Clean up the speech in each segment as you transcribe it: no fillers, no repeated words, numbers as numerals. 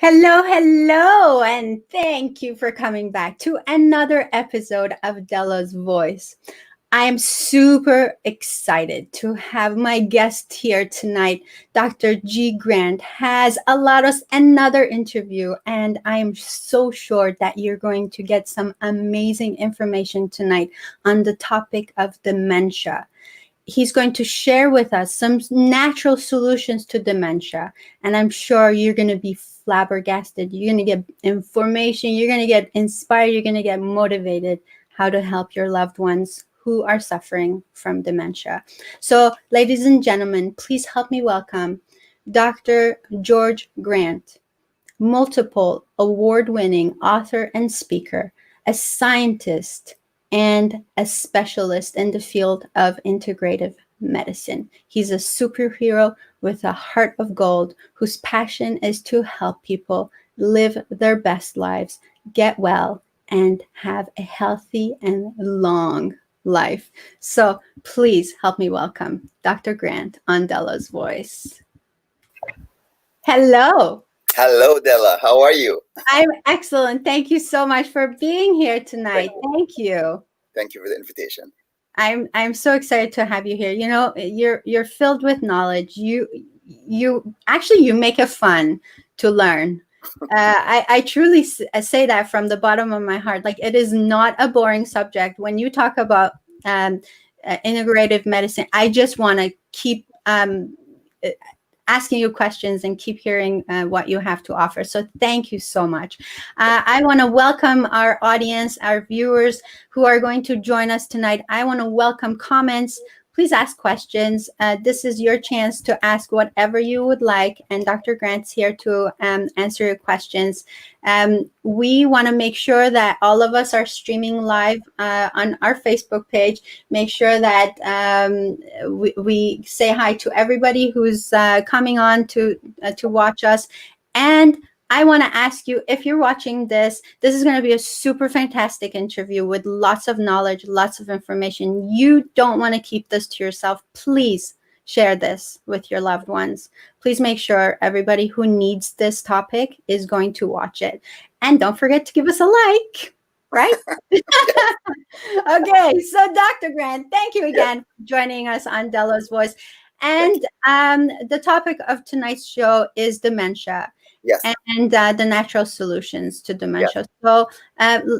Hello, hello, and thank you for coming back to another episode of Dela's Voice. I am super excited to have my guest here tonight. Dr. G. Grant has allowed us another interview, and I am so sure that you're going to get some amazing information tonight on the topic of dementia. He's going to share with us some natural solutions to dementia, and I'm sure you're going to be flabbergasted. You're going to get information, you're going to get inspired, you're going to get motivated how to help your loved ones who are suffering from dementia. So, ladies and gentlemen, please help me welcome Dr. George Grant, multiple award-winning author and speaker, a scientist, and a specialist in the field of integrative medicine. He's a superhero with a heart of gold whose passion is to help people live their best lives, get well, and have a healthy and long life. So please help me welcome Dr. Grant on Dela's Voice. Hello. Hello, Dela. How are you? I'm excellent. Thank you so much for being here tonight. Thank you. Thank you for the invitation. I'm so excited to have you here. You know, you're filled with knowledge. You make it fun to learn. I truly say that from the bottom of my heart. Like, it is not a boring subject. When you talk about integrative medicine, I just want to keep asking you questions and keep hearing what you have to offer. So thank you so much. I want to welcome our audience, our viewers who are going to join us tonight. I want to welcome comments. Please ask questions. This is your chance to ask whatever you would like, and Dr. Grant's here to answer your questions. We want to make sure that all of us are streaming live on our Facebook page. Make sure that we say hi to everybody who's coming on to watch us. And I want to ask you, if you're watching this is going to be a super fantastic interview with lots of knowledge, lots of information. You don't want to keep this to yourself. Please share this with your loved ones. Please make sure everybody who needs this topic is going to watch it. And don't forget to give us a like, right? Okay, so Dr. Grant, thank you again for joining us on Dela's Voice. And the topic of tonight's show is dementia. Yes. And the natural solutions to dementia. Yes. So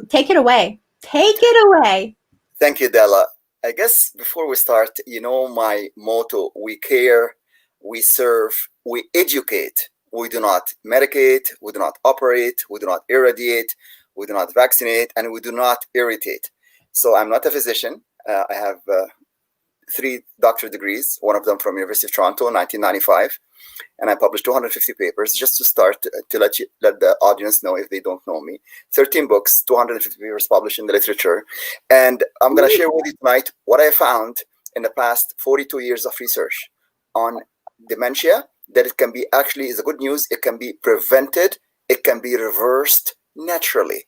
take it away. Take it away. Thank you, Dela. I guess before we start, you know my motto: we care, we serve, we educate. We do not medicate, we do not operate, we do not irradiate, we do not vaccinate, and we do not irritate. So I'm not a physician. I have 3 doctorate degrees, one of them from University of Toronto in 1995. And I published 250 papers, just to start, to let the audience know if they don't know me. 13 books, 250 papers published in the literature. And I'm going to share with you tonight what I found in the past 42 years of research on dementia, that it can be, actually, is the good news, it can be prevented, it can be reversed naturally.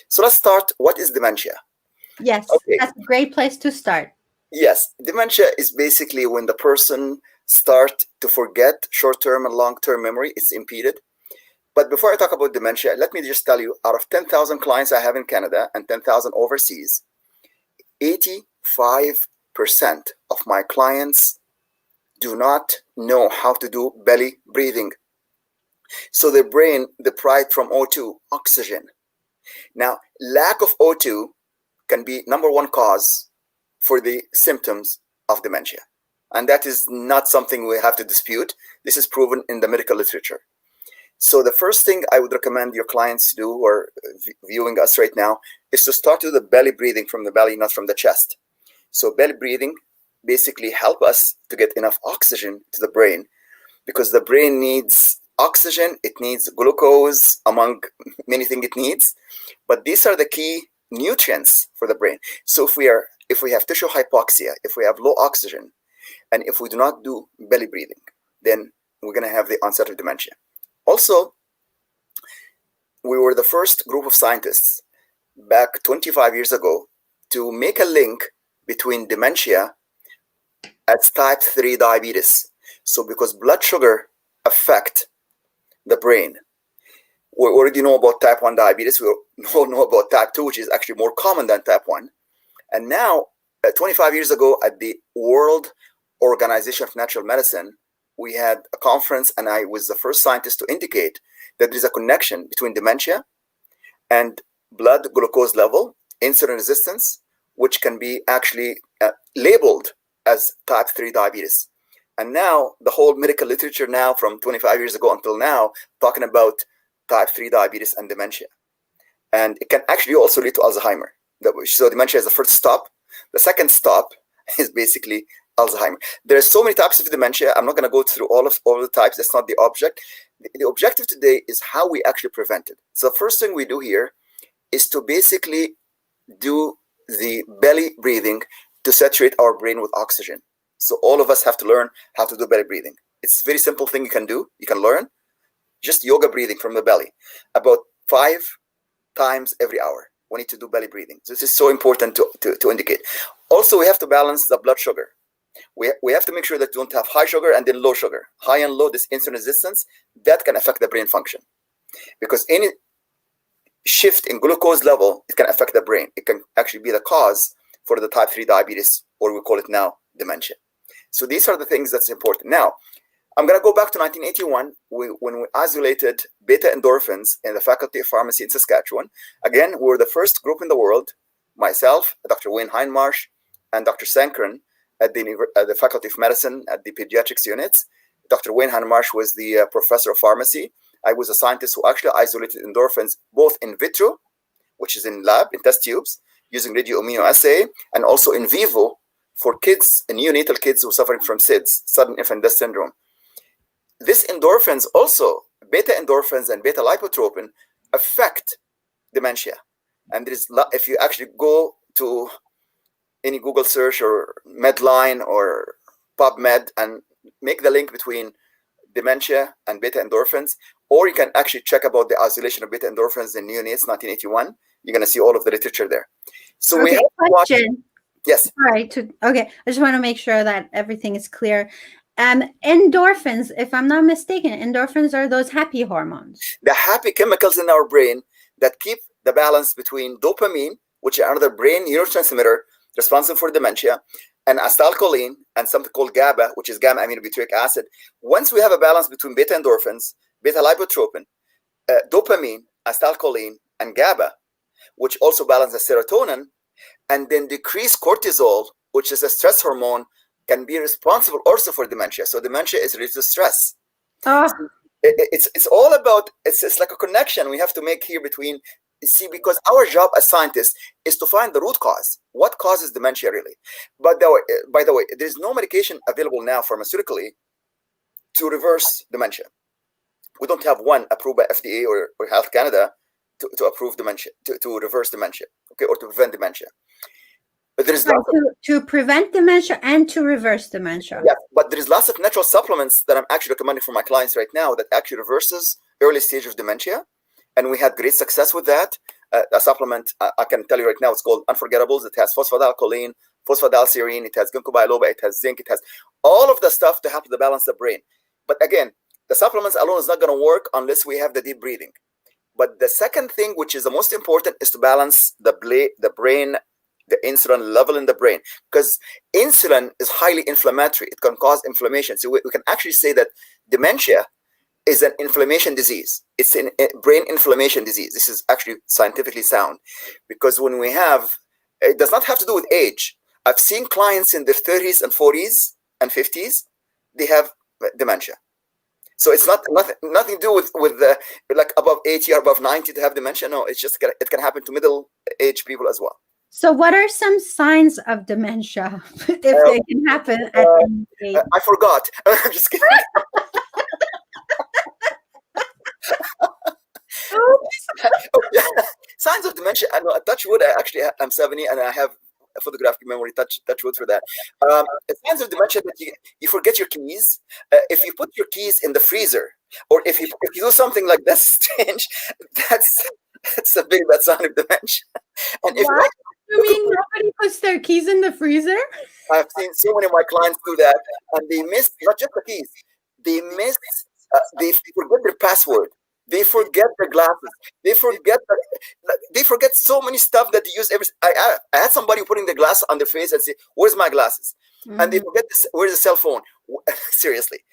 So let's start. What is dementia? Yes, okay. That's a great place to start. Yes, dementia is basically when the person start to forget short-term and long-term memory. It's impeded. But before I talk about dementia, let me just tell you, out of 10,000 clients I have in Canada and 10,000 overseas, 85% of my clients do not know how to do belly breathing. So their brain deprived from O2, oxygen. Now, lack of O2 can be number one cause for the symptoms of dementia. And that is not something we have to dispute. This is proven in the medical literature. So the first thing I would recommend your clients to do, who are viewing us right now, is to start with the belly breathing, from the belly, not from the chest. So belly breathing basically help us to get enough oxygen to the brain, because the brain needs oxygen, it needs glucose, among many things it needs. But these are the key nutrients for the brain. So if we have tissue hypoxia, if we have low oxygen, and if we do not do belly breathing, then we're going to have the onset of dementia. Also, we were the first group of scientists back 25 years ago to make a link between dementia and type 3 diabetes. So because blood sugar affect the brain, We already know about type 1 diabetes. We all know about type 2, which is actually more common than type 1. And now, 25 years ago, at the World Organization of Natural Medicine, we had a conference, and I was the first scientist to indicate that there is a connection between dementia and blood glucose level, insulin resistance, which can be actually labeled as type 3 diabetes. And now the whole medical literature now from 25 years ago until now talking about type 3 diabetes and dementia. And it can actually also lead to Alzheimer. So dementia is the first stop. The second stop is basically Alzheimer. There are so many types of dementia. I'm not going to go through all the types. That's not the object. The objective today is how we actually prevent it. So the first thing we do here is to basically do the belly breathing to saturate our brain with oxygen. So all of us have to learn how to do belly breathing. It's a very simple thing you can do. You can learn just yoga breathing from the belly about 5 times every hour. We need to do belly breathing. This is so important to indicate. Also, we have to balance the blood sugar. We have to make sure that you don't have high sugar and then low sugar. High and low, this insulin resistance, that can affect the brain function. Because any shift in glucose level, it can affect the brain. It can actually be the cause for the type 3 diabetes, or we call it now dementia. So these are the things that's important. Now, I'm going to go back to 1981 when we isolated beta endorphins in the Faculty of Pharmacy in Saskatchewan. Again, we were the first group in the world, myself, Dr. Wayne Hindmarsh, and Dr. Sankran at the Faculty of Medicine at the Pediatrics units. Dr. Wayne Hindmarsh was the professor of pharmacy. I was a scientist who actually isolated endorphins both in vitro, which is in lab, in test tubes, using radioimmunoassay, and also in vivo for kids, neonatal kids who are suffering from SIDS, sudden infant death syndrome. These endorphins also, beta endorphins and beta lipotropin, affect dementia. And if you actually go to any Google search or Medline or PubMed and make the link between dementia and beta endorphins, or you can actually check about the isolation of beta endorphins in neonates, 1981. You're going to see all of the literature there. So okay, we have question. Yes. All right. Okay. I just want to make sure that everything is clear. Endorphins, if I'm not mistaken, endorphins are those happy hormones. The happy chemicals in our brain that keep the balance between dopamine, which is another brain neurotransmitter responsible for dementia, and acetylcholine and something called GABA, which is gamma aminobutyric acid. Once we have a balance between beta endorphins, beta lipotropin, dopamine, acetylcholine, and GABA, which also balances serotonin, and then decrease cortisol, which is a stress hormone, can be responsible also for dementia. So dementia is related to stress. It's all about, it's like a connection we have to make here between, because our job as scientists is to find the root cause. What causes dementia really? But by the way, there's no medication available now pharmaceutically to reverse dementia. We don't have one approved by FDA or Health Canada to approve dementia, to reverse dementia, okay, or to prevent dementia. But there is to prevent dementia and to reverse dementia. Yeah, but there is lots of natural supplements that I'm actually recommending for my clients right now that actually reverses early stage of dementia, and we had great success with that. A supplement I can tell you right now, it's called Unforgettables. It has phosphatidylcholine, phosphatidylserine, it has ginkgo biloba, it has zinc, it has all of the stuff to help to balance the brain. But again, the supplements alone is not going to work unless we have the deep breathing. But the second thing, which is the most important, is to balance the brain, the insulin level in the brain, because insulin is highly inflammatory. It can cause inflammation. So we can actually say that dementia is an inflammation disease. It's a brain inflammation disease. This is actually scientifically sound, because when we have, it does not have to do with age. I've seen clients in their 30s and 40s and 50s, they have dementia. So it's nothing to do with like above 80 or above 90 to have dementia. No, it's just it can happen to middle-aged people as well. So what are some signs of dementia, if they can happen at any age? I forgot. I'm just kidding. Signs of dementia. I know, touch wood. I'm 70 and I have a photographic memory. Touch wood for that. Signs of dementia that you forget your keys. If you put your keys in the freezer, or if you do something like that strange, that's a big bad sign of dementia. And if what? You mean nobody puts their keys in the freezer? I've seen so many of my clients do that, and they miss not just the keys. They forget their password. They forget their glasses. They forget so many stuff that they use every. I had somebody putting the glass on their face and say, "Where's my glasses?" And they forget this. Where's the cell phone? Seriously,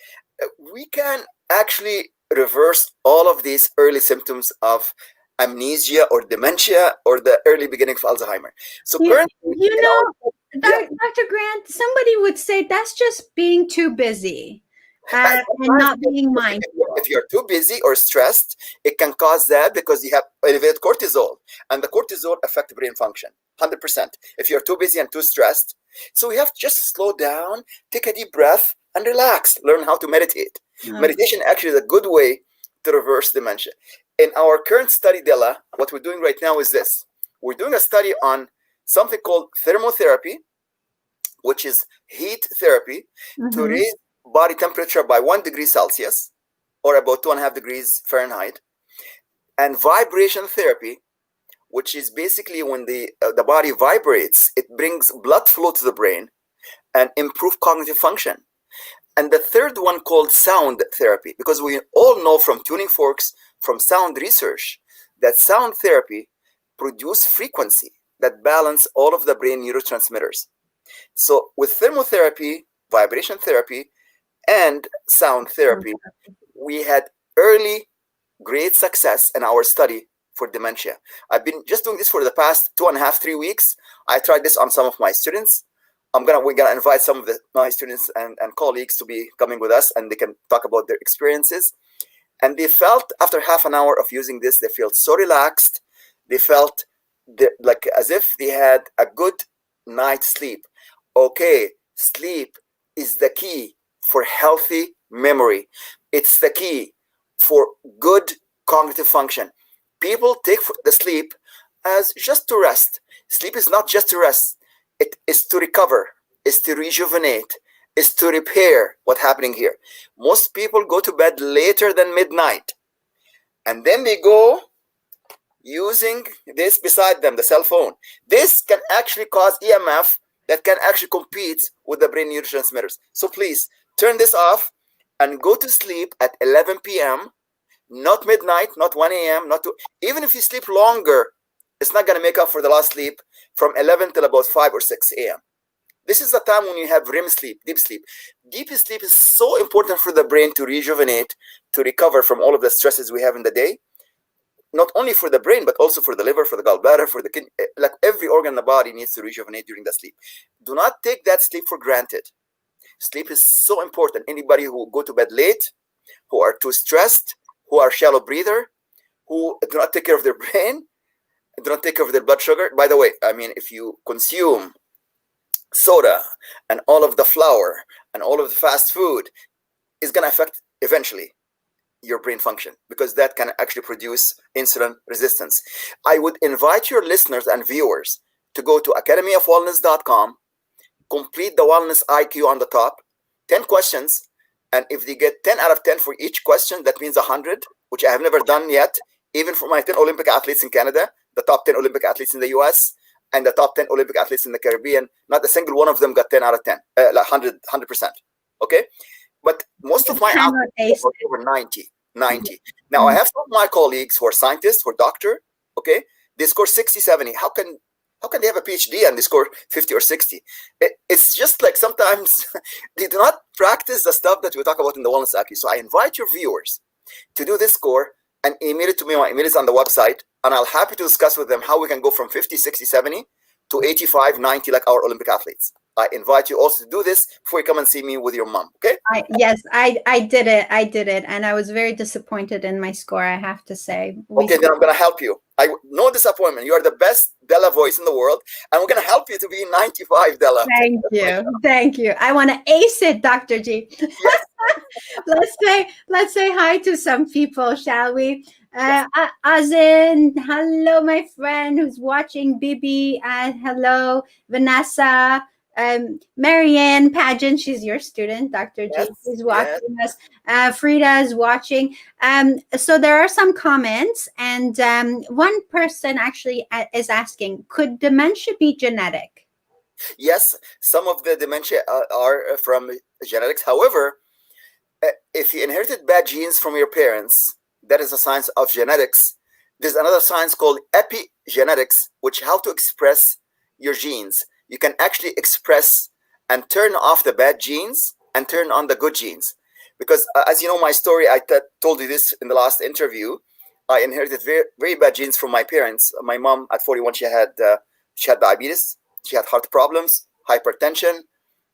we can actually reverse all of these early symptoms of amnesia or dementia or the early beginning of Alzheimer. So currently, Dr. Grant, somebody would say that's just being too busy and not being mindful. If you're too busy or stressed, it can cause that because you have elevated cortisol, and the cortisol affects brain function 100%. If you're too busy and too stressed, so we have to just slow down, take a deep breath, and relax. Learn how to meditate. Meditation actually is a good way to reverse dementia. In our current study, Dela, what we're doing right now is this. We're doing a study on something called thermotherapy, which is heat therapy to raise body temperature by 1 degree Celsius, or about 2.5 degrees Fahrenheit, and vibration therapy, which is basically when the body vibrates, it brings blood flow to the brain and improve cognitive function. And the third one called sound therapy, because we all know from tuning forks, from sound research, that sound therapy produce frequency that balance all of the brain neurotransmitters. So with thermotherapy, vibration therapy, and sound therapy, we had early great success in our study for dementia. I've been just doing this for the past 2.5, 3 weeks. I tried this on some of my students. We're gonna invite some of my students and colleagues to be coming with us, and they can talk about their experiences. And they felt after half an hour of using this, they felt so relaxed. They felt like as if they had a good night's sleep. Okay, sleep is the key for healthy memory. It's the key for good cognitive function. People take the sleep as just to rest. Sleep is not just to rest. It is to recover, is to rejuvenate, is to repair what's happening here. Most people go to bed later than midnight, and then they go using this beside them, the cell phone. This can actually cause EMF that can actually compete with the brain neurotransmitters. So please turn this off and go to sleep at 11 p.m., not midnight, not 1 a.m., not 2. Even if you sleep longer, it's not going to make up for the lost sleep from 11 till about 5 or 6 a.m. This is the time when you have REM sleep, deep sleep. Deep sleep is so important for the brain to rejuvenate, to recover from all of the stresses we have in the day. Not only for the brain, but also for the liver, for the gallbladder, for the kidney. Like every organ in the body needs to rejuvenate during the sleep. Do not take that sleep for granted. Sleep is so important. Anybody who go to bed late, who are too stressed, who are shallow breather, who do not take care of their brain, do not take care of their blood sugar. By the way, I mean, if you consume soda and all of the flour and all of the fast food, is going to affect eventually your brain function, because that can actually produce insulin resistance. I would invite your listeners and viewers to go to academyofwellness.com, complete the wellness IQ on the top, 10 questions, and if they get 10 out of 10 for each question, that means 100, which I have never done yet, even for my 10 Olympic athletes in Canada, the top 10 Olympic athletes in the US, and the top 10 Olympic athletes in the Caribbean. Not a single one of them got 10 out of 10, like 100%. Okay? But most of my athletes are over 90. Now, I have some of my colleagues who are scientists, who are doctors, okay? They score 60, 70. How can they have a PhD and they score 50 or 60? It's just like sometimes they do not practice the stuff that we talk about in the Wellness IQ. So I invite your viewers to do this score and email it to me. My email is on the website, and I'll happy to discuss with them how we can go from 50, 60, 70 to 85, 90 like our Olympic athletes. I invite you also to do this before you come and see me with your mom, okay? Yes, I did it. I did it. And I was very disappointed in my score, I have to say. Okay, then I'm going to help you. No disappointment. You are the best Dela voice in the world, and we're going to help you to be 95, Dela. Thank you. Thank you. I want to ace it, Dr. G. Yes. let's say hi to some people, shall we? Azin, hello, my friend who's watching. Bibi, hello. Vanessa, Marianne Pageant, she's your student. Dr. G is watching us. Frida is watching. So there are some comments, and one person actually is asking, could dementia be genetic? Yes, some of the dementia are from genetics. However, if you inherited bad genes from your parents, That is a science of genetics. There's another science called epigenetics, which how to express your genes. You can actually express and turn off the bad genes and turn on the good genes. Because as you know, my story, I told you this in the last interview. I inherited very, very bad genes from my parents. My mom at 41, she had diabetes, she had heart problems, hypertension,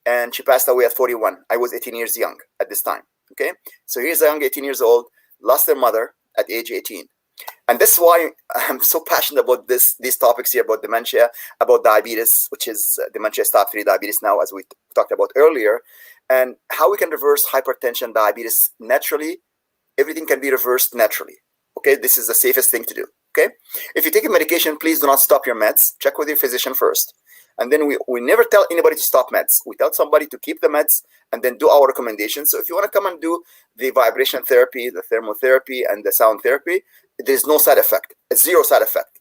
and she passed away at 41. I was 18 years young at this time. Okay, so here's a young 18 years old, lost their mother at age 18. And this is why I'm so passionate about these topics here, about dementia, about diabetes, which is dementia is type 3 diabetes now, as we talked about earlier, and how we can reverse hypertension, diabetes naturally. Everything can be reversed naturally. Okay, this is the safest thing to do. Okay, if you take a medication, please do not stop your meds. Check with your physician first. And then we never tell anybody to stop meds. We tell somebody to keep the meds and then do our recommendations. So if you want to come and do the vibration therapy, the thermotherapy, and the sound therapy, there's no side effect. It's zero side effect.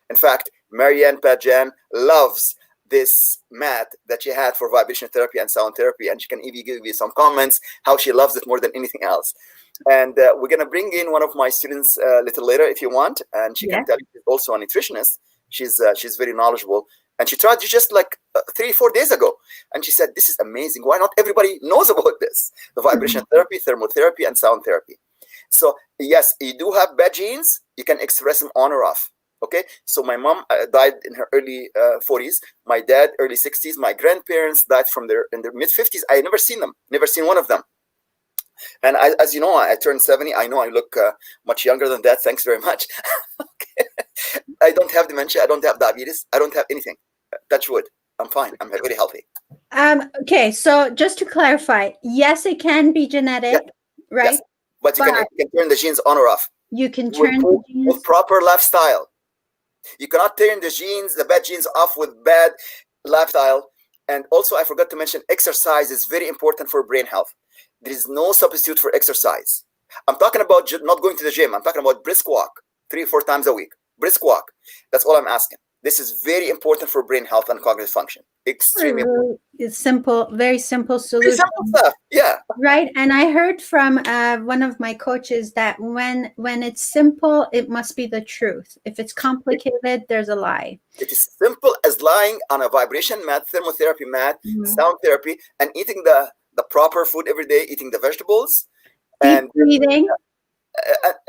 In fact, Marianne Padjan loves this mat that she had for vibration therapy and sound therapy, and she can even give you some comments how she loves it more than anything else. And we're going to bring in one of my students a little later if you want, and she can tell you she's also a nutritionist. She's very knowledgeable. And she tried just like 3-4 days ago. And she said, this is amazing. Why not everybody knows about this? The vibration therapy, thermotherapy, and sound therapy. So yes, you do have bad genes. You can express them on or off. Okay. So my mom died in her early 40s. My dad, early 60s. My grandparents died in their mid 50s. I never seen them. Never seen one of them. And as you know, I turned 70. I know I look much younger than that. Thanks very much. Okay. I don't have dementia. I don't have diabetes. I don't have anything. Touch wood. I'm fine. I'm very healthy. Okay, so just to clarify, yes, it can be genetic, right? Yes. But you can turn the genes on or off. You can turn the genes with proper lifestyle. You cannot turn the bad genes off with bad lifestyle. And also, I forgot to mention, exercise is very important for brain health. There is no substitute for exercise. I'm talking about not going to the gym. I'm talking about brisk walk 3-4 times a week. Brisk walk. That's all I'm asking. This is very important for brain health and cognitive function. Extremely important. It's simple, very simple solution. Very simple stuff. Yeah. Right. And I heard from one of my coaches that when it's simple, it must be the truth. If it's complicated, there's a lie. It is simple as lying on a vibration mat, thermotherapy mat, sound therapy, and eating the proper food every day, eating the vegetables. Deep breathing.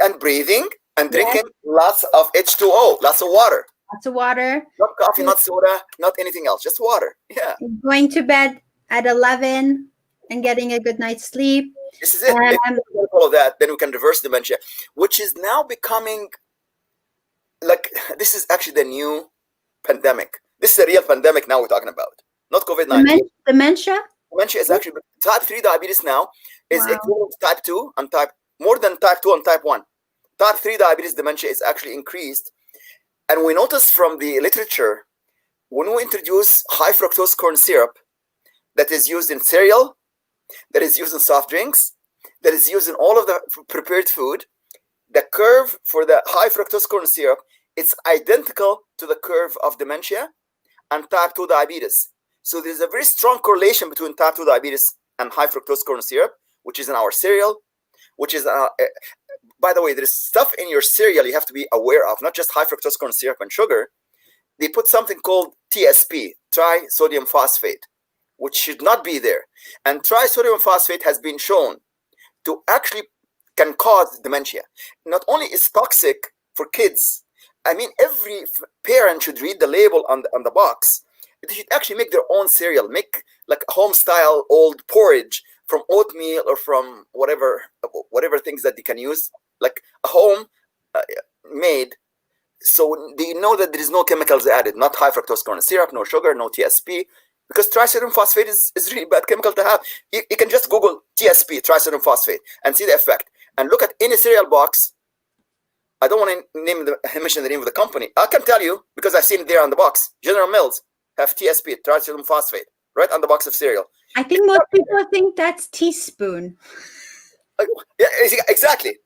And breathing and drinking lots of H2O, lots of water. Lots of water. Not coffee, not soda, not anything else, just water. Yeah. Going to bed at 11 and getting a good night's sleep. This is it. If we follow that, then we can reverse dementia, which is now becoming like, this is actually the new pandemic. This is a real pandemic now we're talking about, not COVID-19. Dementia? Dementia is actually type 3 diabetes now is equivalent to type 2 and more than type 2 and type 1. Type 3 diabetes dementia is actually increased. And we noticed from the literature, when we introduce high fructose corn syrup that is used in cereal, that is used in soft drinks, that is used in all of the prepared food, the curve for the high fructose corn syrup, it's identical to the curve of dementia and type 2 diabetes. So there's a very strong correlation between type 2 diabetes and high fructose corn syrup, which is in our cereal, which is by the way, there's stuff in your cereal you have to be aware of, not just high fructose corn syrup and sugar. They put something called TSP, trisodium phosphate, which should not be there. And trisodium phosphate has been shown to actually can cause dementia. Not only is toxic for kids, I mean, every parent should read the label on the box. They should actually make their own cereal, make like home-style old porridge from oatmeal or from whatever things that they can use, like a home made. So they know that there is no chemicals added, not high fructose corn syrup, no sugar, no TSP, because trisodium phosphate is really bad chemical to have. You can just Google TSP, trisodium phosphate, and see the effect. And look at any cereal box. I don't want to mention the name of the company. I can tell you because I've seen it there on the box. General Mills have TSP, trisodium phosphate, right on the box of cereal. I think most people think that's teaspoon. Yeah, exactly.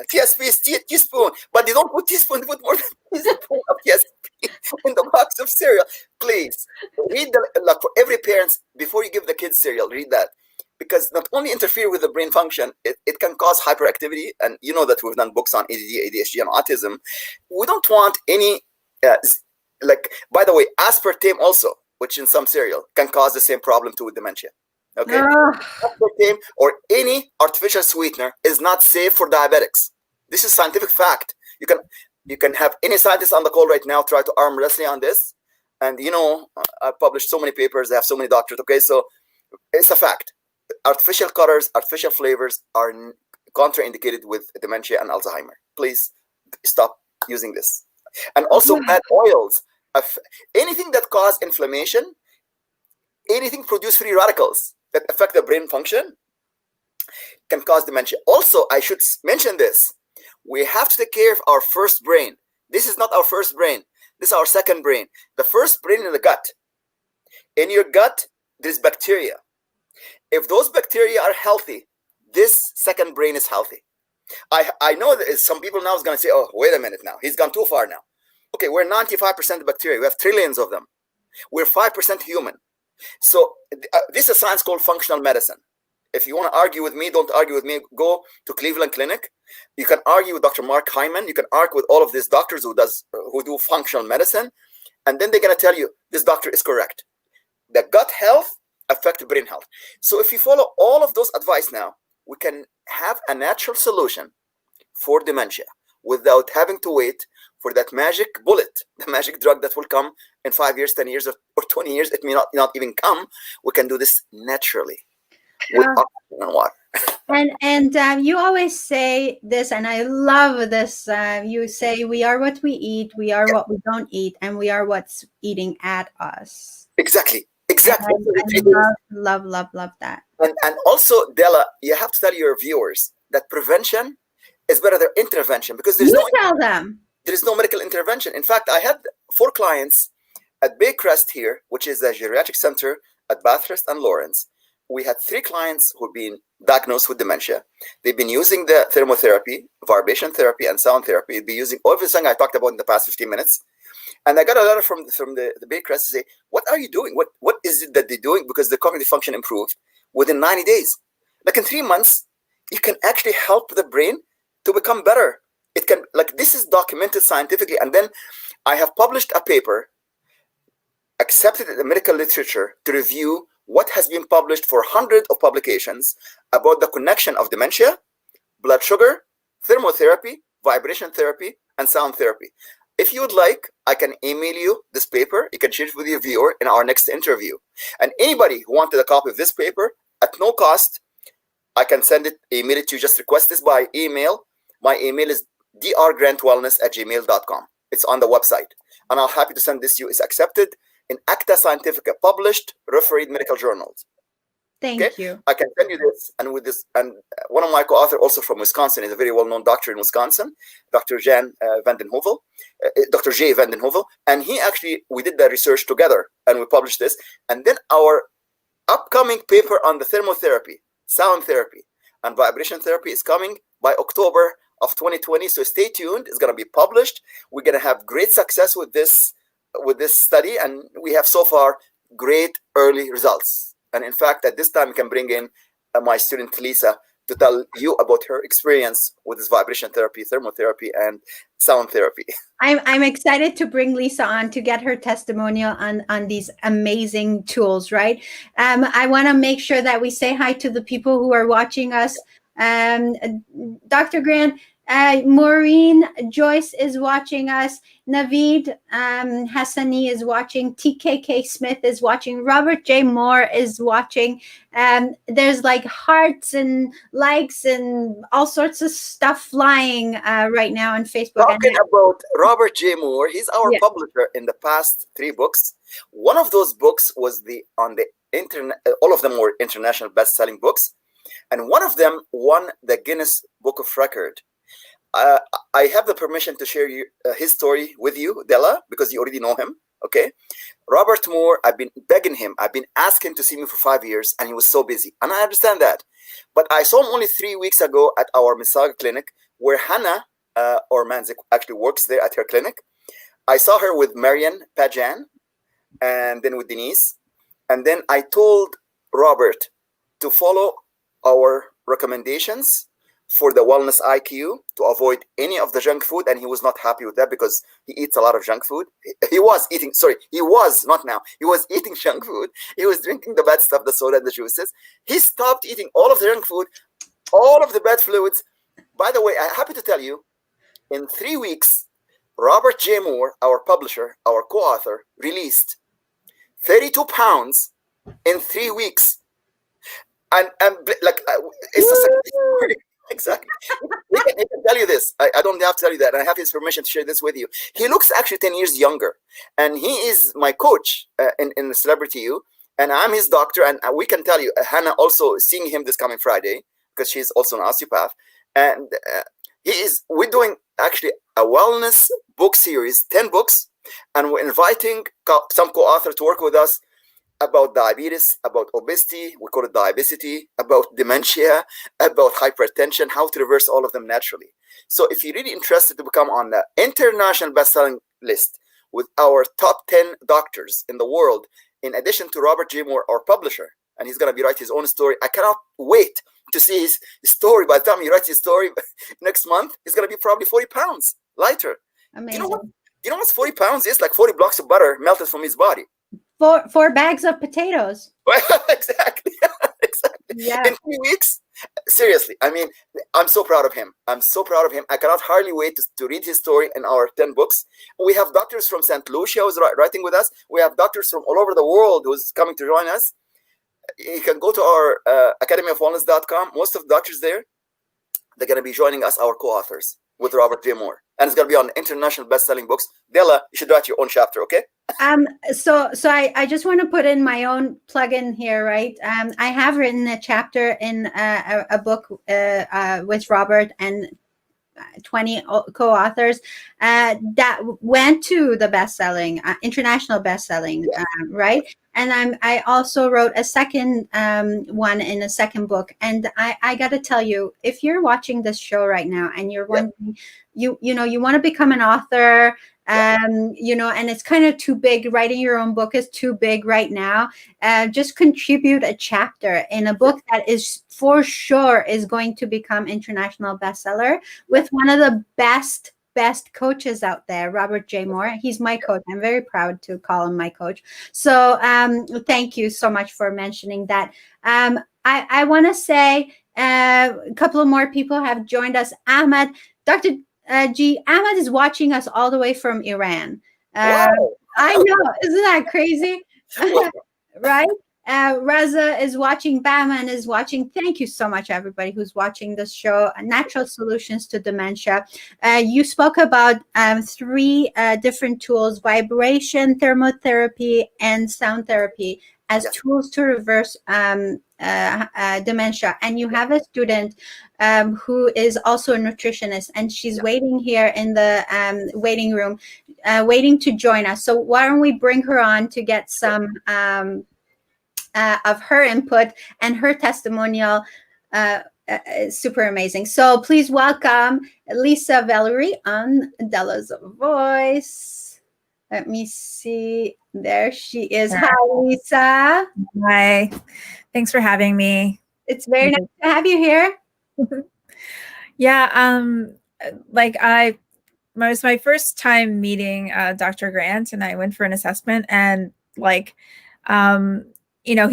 TSP is teaspoon, but they don't put teaspoon, they put more than teaspoon of TSP in the box of cereal. Please read like for every parent before you give the kids cereal. Read that. because not only interfere with the brain function, it can cause hyperactivity. And you know that we've done books on ADD, ADHD, and autism. We don't want any, like, by the way, aspartame also, which in some cereal can cause the same problem too with dementia. Okay, aspartame or any artificial sweetener is not safe for diabetics. This is scientific fact. You can have any scientist on the call right now try to arm wrestling on this. And you know, I've published so many papers, I have so many doctors. Okay, so it's a fact. Artificial colors, artificial flavors are contraindicated with dementia and Alzheimer. Please stop using this. And also bad oils. Anything that cause inflammation, anything produce free radicals that affect the brain function can cause dementia. Also, I should mention this. We have to take care of our first brain. This is not our first brain. This is our second brain. The first brain in the gut. In your gut, there's bacteria. If those bacteria are healthy, this second brain is healthy. I know that some people now is going to say, oh, wait a minute now. He's gone too far now. Okay, we're 95% bacteria. We have trillions of them. We're 5% human. So this is a science called functional medicine. If you want to argue with me, don't argue with me. Go to Cleveland Clinic. You can argue with Dr. Mark Hyman. You can argue with all of these doctors who do functional medicine. And then they're going to tell you, this doctor is correct. The gut health affects brain health. So if you follow all of those advice now, we can have a natural solution for dementia without having to wait for that magic bullet, the magic drug that will come in 5 years, 10 years, or 20 years. It may not even come. We can do this naturally with oxygen and water. And you always say this, and I love this. You say, we are what we eat, we are what we don't eat, and we are what's eating at us. Exactly. I love that. And also, Dela, you have to tell your viewers that prevention is better than intervention, because there is no medical intervention. In fact, I had 4 clients at Baycrest here, which is a geriatric center at Bathurst and Lawrence. We had 3 clients who've been diagnosed with dementia. They've been using the thermotherapy, vibration therapy, and sound therapy. They've been using everything I talked about in the past 15 minutes. And I got a letter from the Baycrest to say, what are you doing? What is it that they're doing? Because the cognitive function improved within 90 days. Like in 3 months, you can actually help the brain to become better. It can, like, this is documented scientifically. And then I have published a paper accepted in the medical literature to review what has been published for hundreds of publications about the connection of dementia, blood sugar, thermotherapy, vibration therapy, and sound therapy. If you would like, I can email you this paper. You can share it with your viewer in our next interview. And anybody who wanted a copy of this paper at no cost, I can email it to you. Just request this by email. My email is drgrantwellness@gmail.com. It's on the website. And I'm happy to send this to you. It's accepted in Acta Scientifica, published, refereed medical journals. Thank you. I can send you this, and with this, and one of my co-authors also from Wisconsin is a very well-known doctor in Wisconsin, Dr. Jan Vanden Heuvel, Dr. J. Vanden Heuvel, and we did the research together, and we published this. And then our upcoming paper on the thermotherapy, sound therapy, and vibration therapy is coming by October of 2020. So stay tuned. It's going to be published. We're going to have great success with this study, and we have so far great early results. And in fact, at this time, we can bring in my student Lisa to tell you about her experience with this vibration therapy, thermotherapy, and sound therapy. I'm excited to bring Lisa on to get her testimonial on these amazing tools, right? I want to make sure that we say hi to the people who are watching us. Dr. Grant, Maureen Joyce is watching us. Naveed Hassani is watching. TKK Smith is watching. Robert J. Moore is watching. There's like hearts and likes and all sorts of stuff flying right now on Facebook. Talking about Robert J. Moore, he's our publisher in the past 3 books. One of those books was on the internet. All of them were international best-selling books, and one of them won the Guinness Book of Record. I have the permission to share his story with you, Dela, because you already know him. Okay, Robert Moore, I've been begging him. I've been asking to see me for 5 years, and he was so busy. And I understand that. But I saw him only 3 weeks ago at our Mississauga clinic, where Hannah or Manzik actually works there at her clinic. I saw her with Marian Pajan, and then with Denise. And then I told Robert to follow our recommendations for the wellness IQ to avoid any of the junk food, and he was not happy with that because he eats a lot of junk food. He was eating, sorry, he was, not now, he was eating junk food. He was drinking the bad stuff, the soda and the juices. He stopped eating all of the junk food, all of the bad fluids. By the way, I'm happy to tell you, in 3 weeks, Robert J. Moore, our publisher, our co-author, released 32 pounds in 3 weeks. And like, it's a success story. Exactly. He can tell you this. I don't have to tell you that. And I have his permission to share this with you. He looks actually 10 years younger. And he is my coach in the Celebrity You. And I'm his doctor. And we can tell you, Hannah also seeing him this coming Friday because she's also an osteopath. And we're doing actually a wellness book series, 10 books. And we're inviting some co-authors to work with us about diabetes, about obesity, we call it diabesity, about dementia, about hypertension, how to reverse all of them naturally. So if you're really interested to become on the international best-selling list with our top 10 doctors in the world, in addition to Robert J. Moore, our publisher, and he's going to be writing his own story. I cannot wait to see his story. By the time he writes his story next month, he's going to be probably 40 pounds lighter. Amazing. You know what's 40 pounds is? Like 40 blocks of butter melted from his body. Four bags of potatoes. Exactly. Exactly. Yeah. In 3 weeks, seriously, I mean, I'm so proud of him. I'm so proud of him. I cannot hardly wait to read his story in our 10 books. We have doctors from St. Lucia who's writing with us. We have doctors from all over the world who's coming to join us. You can go to our academyofwellness.com. Most of the doctors there, they're going to be joining us, our co-authors, with Robert J. Moore. And it's going to be on international best-selling books. Dela, you should write your own chapter, okay? So I just want to put in my own plug-in here, right? I have written a chapter in a book with Robert and 20 co-authors that went to the best-selling, international best-selling, right? And I also wrote a second one in a second book. And I got to tell you, if you're watching this show right now and you're wondering, you want to become an author, and it's kind of too big. Writing your own book is too big right now. Just contribute a chapter in a book that is for sure is going to become international bestseller with one of the best coaches out there, Robert J. Moore. He's my coach. I'm very proud to call him my coach. So thank you so much for mentioning that. I want to say a couple of more people have joined us. Ahmed, Dr. G. Ahmed is watching us all the way from Iran. I know, isn't that crazy? Right? Raza is watching. Bahman is watching. Thank you so much, everybody who's watching this show. Natural Solutions to Dementia. You spoke about 3 different tools: vibration, thermotherapy, and sound therapy as tools to reverse dementia. And you have a student who is also a nutritionist, and she's waiting here in the waiting room, waiting to join us. So why don't we bring her on to get some of her input and her testimonial. Super amazing. So please welcome Lisa Valerie on Dela's Voice. Let me see. There she is. Hi, Lisa. Hi. Thanks for having me. It's very nice to have you here. Yeah. It was my first time meeting Dr. Grant, and I went for an assessment, and he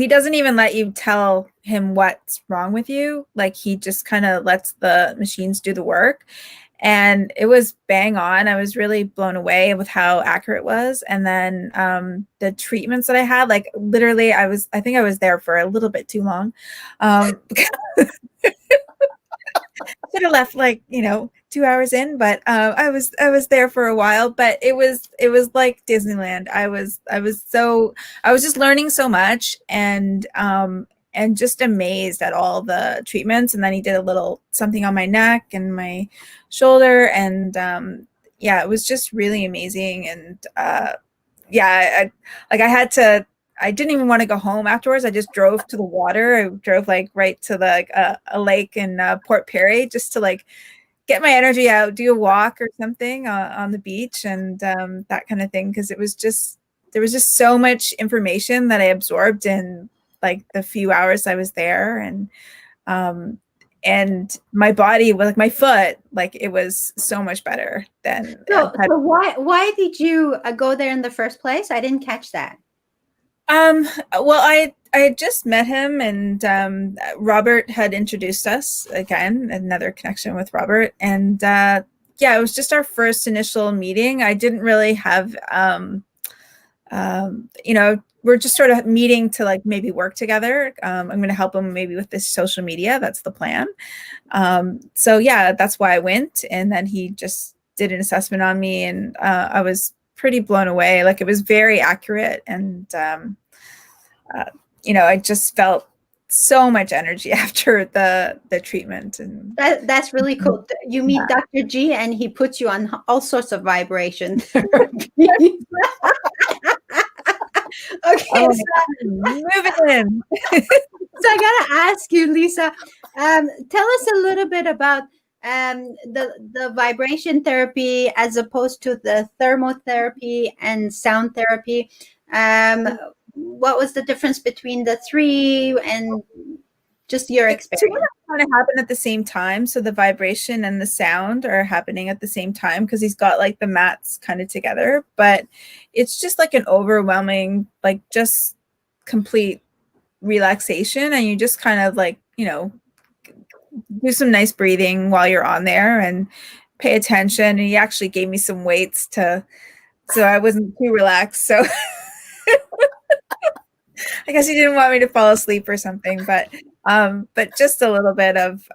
doesn't even let you tell him what's wrong with you. Like, he just kind of lets the machines do the work. And it was bang on. I was really blown away with how accurate it was. And then the treatments that I had, like, literally, I think I was there for a little bit too long. Should have left 2 hours in, but I was there for a while. But it was like Disneyland. I was just learning so much, and just amazed at all the treatments. And then he did a little something on my neck and my shoulder, and it was just really amazing. And I didn't even want to go home afterwards. I just drove to the water. I drove right to a lake in Port Perry just to get my energy out, do a walk or something on the beach, and that kind of thing. Because there was just so much information that I absorbed in like the few hours I was there, and my body was like my foot, like it was so much better than. So why did you go there in the first place? I didn't catch that. Well, I had just met him, and Robert had introduced us again, another connection with Robert, and yeah, it was just our first initial meeting. I didn't really have you know, we're just sort of meeting to like maybe work together. I'm going to help him maybe with this social media. That's the plan. So yeah, that's why I went. And then he just did an assessment on me, and I was pretty blown away. Like, it was very accurate. And, you know, I just felt so much energy after the treatment. And That's really cool. You meet Dr. G and he puts you on all sorts of vibration therapy. Okay, moving in. So I gotta ask you, Lisa, tell us a little bit about the vibration therapy as opposed to the thermotherapy and sound therapy. What was the difference between the three, and just your experience? Kind of happen at the same time. So the vibration and the sound are happening at the same time, because he's got like the mats kind of together, but it's just like an overwhelming, like just complete relaxation. And you just kind of like, you know, do some nice breathing while you're on there and pay attention. And he actually gave me some weights so I wasn't too relaxed. So I guess he didn't want me to fall asleep or something, but just a little bit of,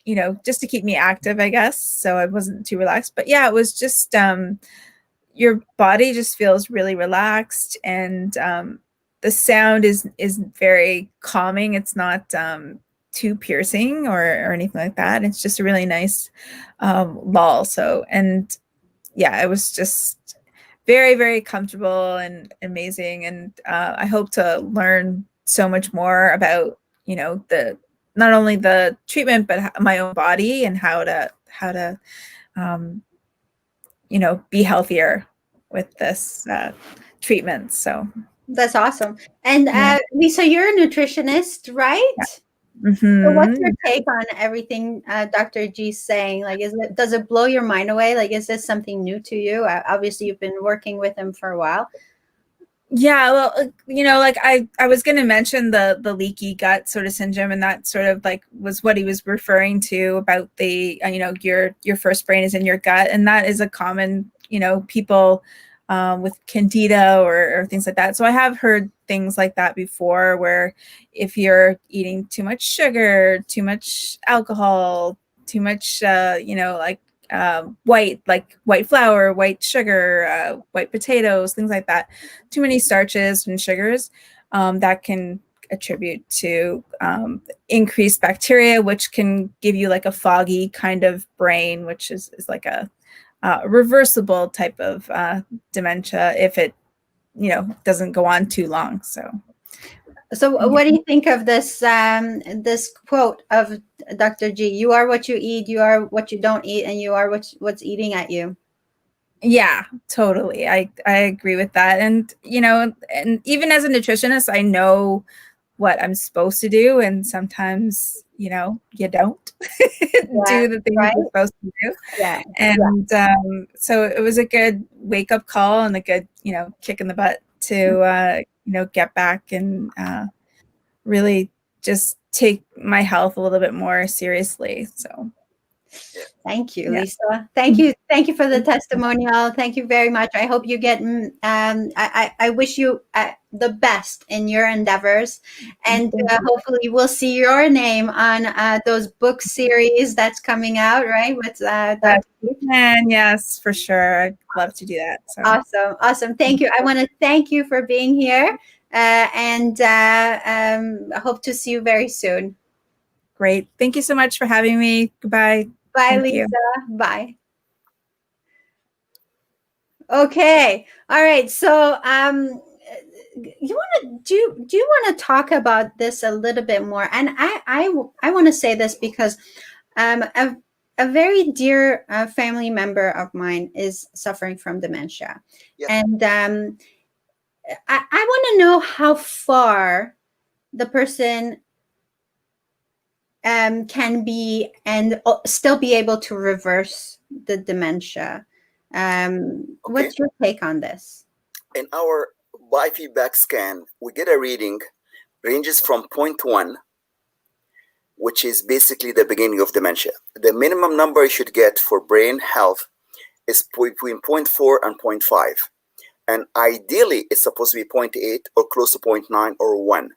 you know, just to keep me active, I guess. So I wasn't too relaxed, but yeah, it was just, your body just feels really relaxed, and the sound is very calming. It's not too piercing or anything like that. It's just a really nice lull. So, and yeah, it was just very, very comfortable and amazing. And I hope to learn so much more about, you know, not only the treatment, but my own body, and how to you know, be healthier with this treatment. So That's awesome. And Lisa, you're a nutritionist, right? Yeah. So what's your take on everything Dr. G's saying? Like, does it blow your mind away? Like, is this something new to you? Obviously, you've been working with him for a while. Yeah, well, you know, like I was going to mention the leaky gut sort of syndrome, and that sort of like was what he was referring to about the, you know, your first brain is in your gut. And that is a common, you know, people with candida or things like that. So I have heard things like that before, where if you're eating too much sugar, too much alcohol, too much, you know, like white flour, white sugar, white potatoes, things like that, too many starches and sugars, that can attribute to increased bacteria, which can give you like a foggy kind of brain, which is like a reversible type of dementia if it, you know, doesn't go on too long. So what do you think of this this quote of Dr. G? You are what you eat, you are what you don't eat, and you are what's eating at you. Yeah, totally. I agree with that. And, you know, and even as a nutritionist, I know what I'm supposed to do. And sometimes, you know, you don't do the things you're supposed to do. Yeah. And so it was a good wake up call and a good, you know, kick in the butt to, you know, get back and really just take my health a little bit more seriously. So. Thank you, Lisa. Thank you for the testimonial. Thank you very much. I hope you get. I wish you the best in your endeavors, and hopefully we'll see your name on those book series that's coming out. Right? With and yes, for sure. I'd love to do that. So. Awesome. Thank you. I want to thank you for being here, and I hope to see you very soon. Great. Thank you so much for having me. Goodbye. Bye, Thank Lisa. you. Bye. Okay. All right. So, you want to do you want to talk about this a little bit more? And I want to say this because a very dear family member of mine is suffering from dementia, and I want to know how far the person can be and still be able to reverse the dementia. Okay. What's your take on this? In our biofeedback scan, we get a reading ranges from 0.1, which is basically the beginning of dementia. The minimum number you should get for brain health is between 0.4 and 0.5. And ideally, it's supposed to be 0.8 or close to 0.9 or 1.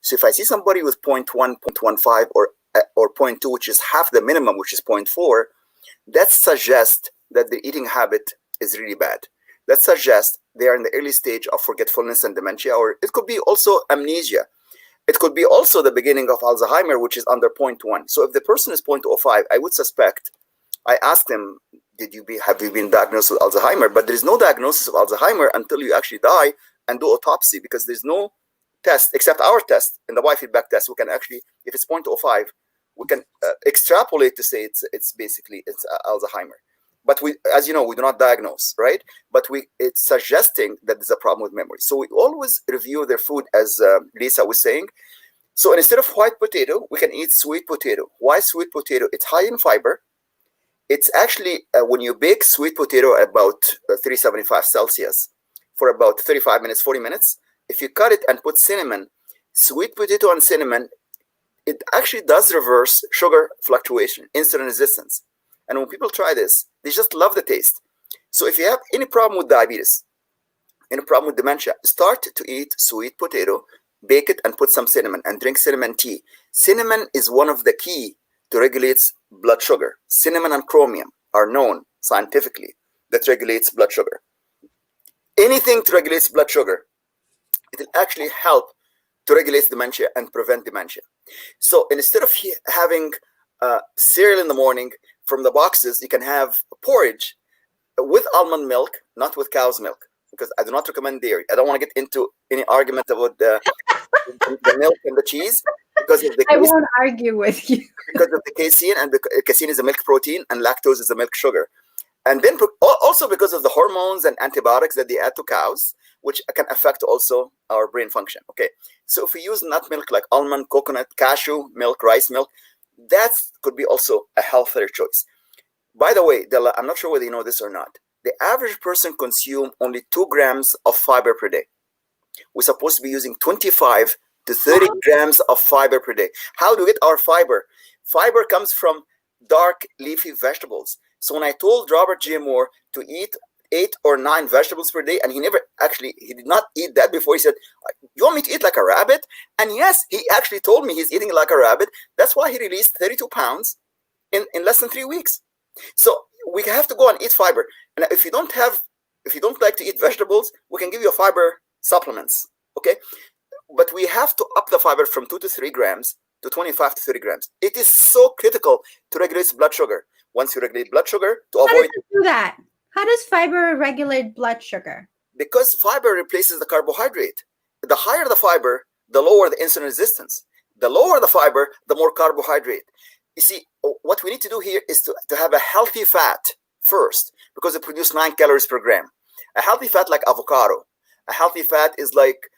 So if I see somebody with 0.1, 0.15 or 0.2, which is half the minimum, which is 0.4, that suggests that the eating habit is really bad. That suggests they are in the early stage of forgetfulness and dementia, or it could be also amnesia. It could be also the beginning of Alzheimer, which is under 0.1. So if the person is 0.05, I would suspect, I asked them, have you been diagnosed with Alzheimer? But there is no diagnosis of Alzheimer until you actually die and do autopsy, because there's no test except our test. In the biofeedback test, we can actually, if it's 0.05, we can extrapolate to say it's basically Alzheimer. But we, as you know, we do not diagnose, right? But it's suggesting that there's a problem with memory. So we always review their food, as Lisa was saying. So instead of white potato, we can eat sweet potato. Why sweet potato? It's high in fiber. It's actually, when you bake sweet potato at about 375 Celsius for about 35 minutes, 40 minutes, if you cut it and put cinnamon, sweet potato and cinnamon, it actually does reverse sugar fluctuation, insulin resistance. And when people try this, they just love the taste. So if you have any problem with diabetes, any problem with dementia, start to eat sweet potato, bake it and put some cinnamon and drink cinnamon tea. Cinnamon is one of the key to regulates blood sugar. Cinnamon and chromium are known scientifically that regulates blood sugar. Anything to regulate blood sugar, it will actually help to regulate dementia and prevent dementia. So instead of having cereal in the morning from the boxes, you can have porridge with almond milk, not with cow's milk, because I do not recommend dairy. I don't want to get into any argument about the milk and the cheese, because of the I won't argue with you. because of the casein, and casein is a milk protein and lactose is a milk sugar. And then also because of the hormones and antibiotics that they add to cows, which can affect also our brain function. Okay, so if we use nut milk like almond, coconut, cashew milk, rice milk, that could be also a healthier choice. By the way, Dela, I'm not sure whether you know this or not. The average person consumes only 2 grams of fiber per day. We're supposed to be using 25 to 30 grams of fiber per day. How do we get our fiber? Fiber comes from dark leafy vegetables. So when I told Robert J. Moore to eat 8 or 9 vegetables per day, and he did not eat that before. He said, you want me to eat like a rabbit? And yes, he actually told me he's eating like a rabbit. That's why he released 32 pounds in less than 3 weeks. So we have to go and eat fiber. And if you don't like to eat vegetables, we can give you a fiber supplements, okay? But we have to up the fiber from 2 to 3 grams to 25 to 30 grams. It is so critical to regulate blood sugar. Once you regulate blood sugar, to avoid... How does it do that? How does fiber regulate blood sugar? Because fiber replaces the carbohydrate. The higher the fiber, the lower the insulin resistance. The lower the fiber, the more carbohydrate. You see, what we need to do here is to have a healthy fat first, because it produces 9 calories per gram. A healthy fat like avocado. A healthy fat is like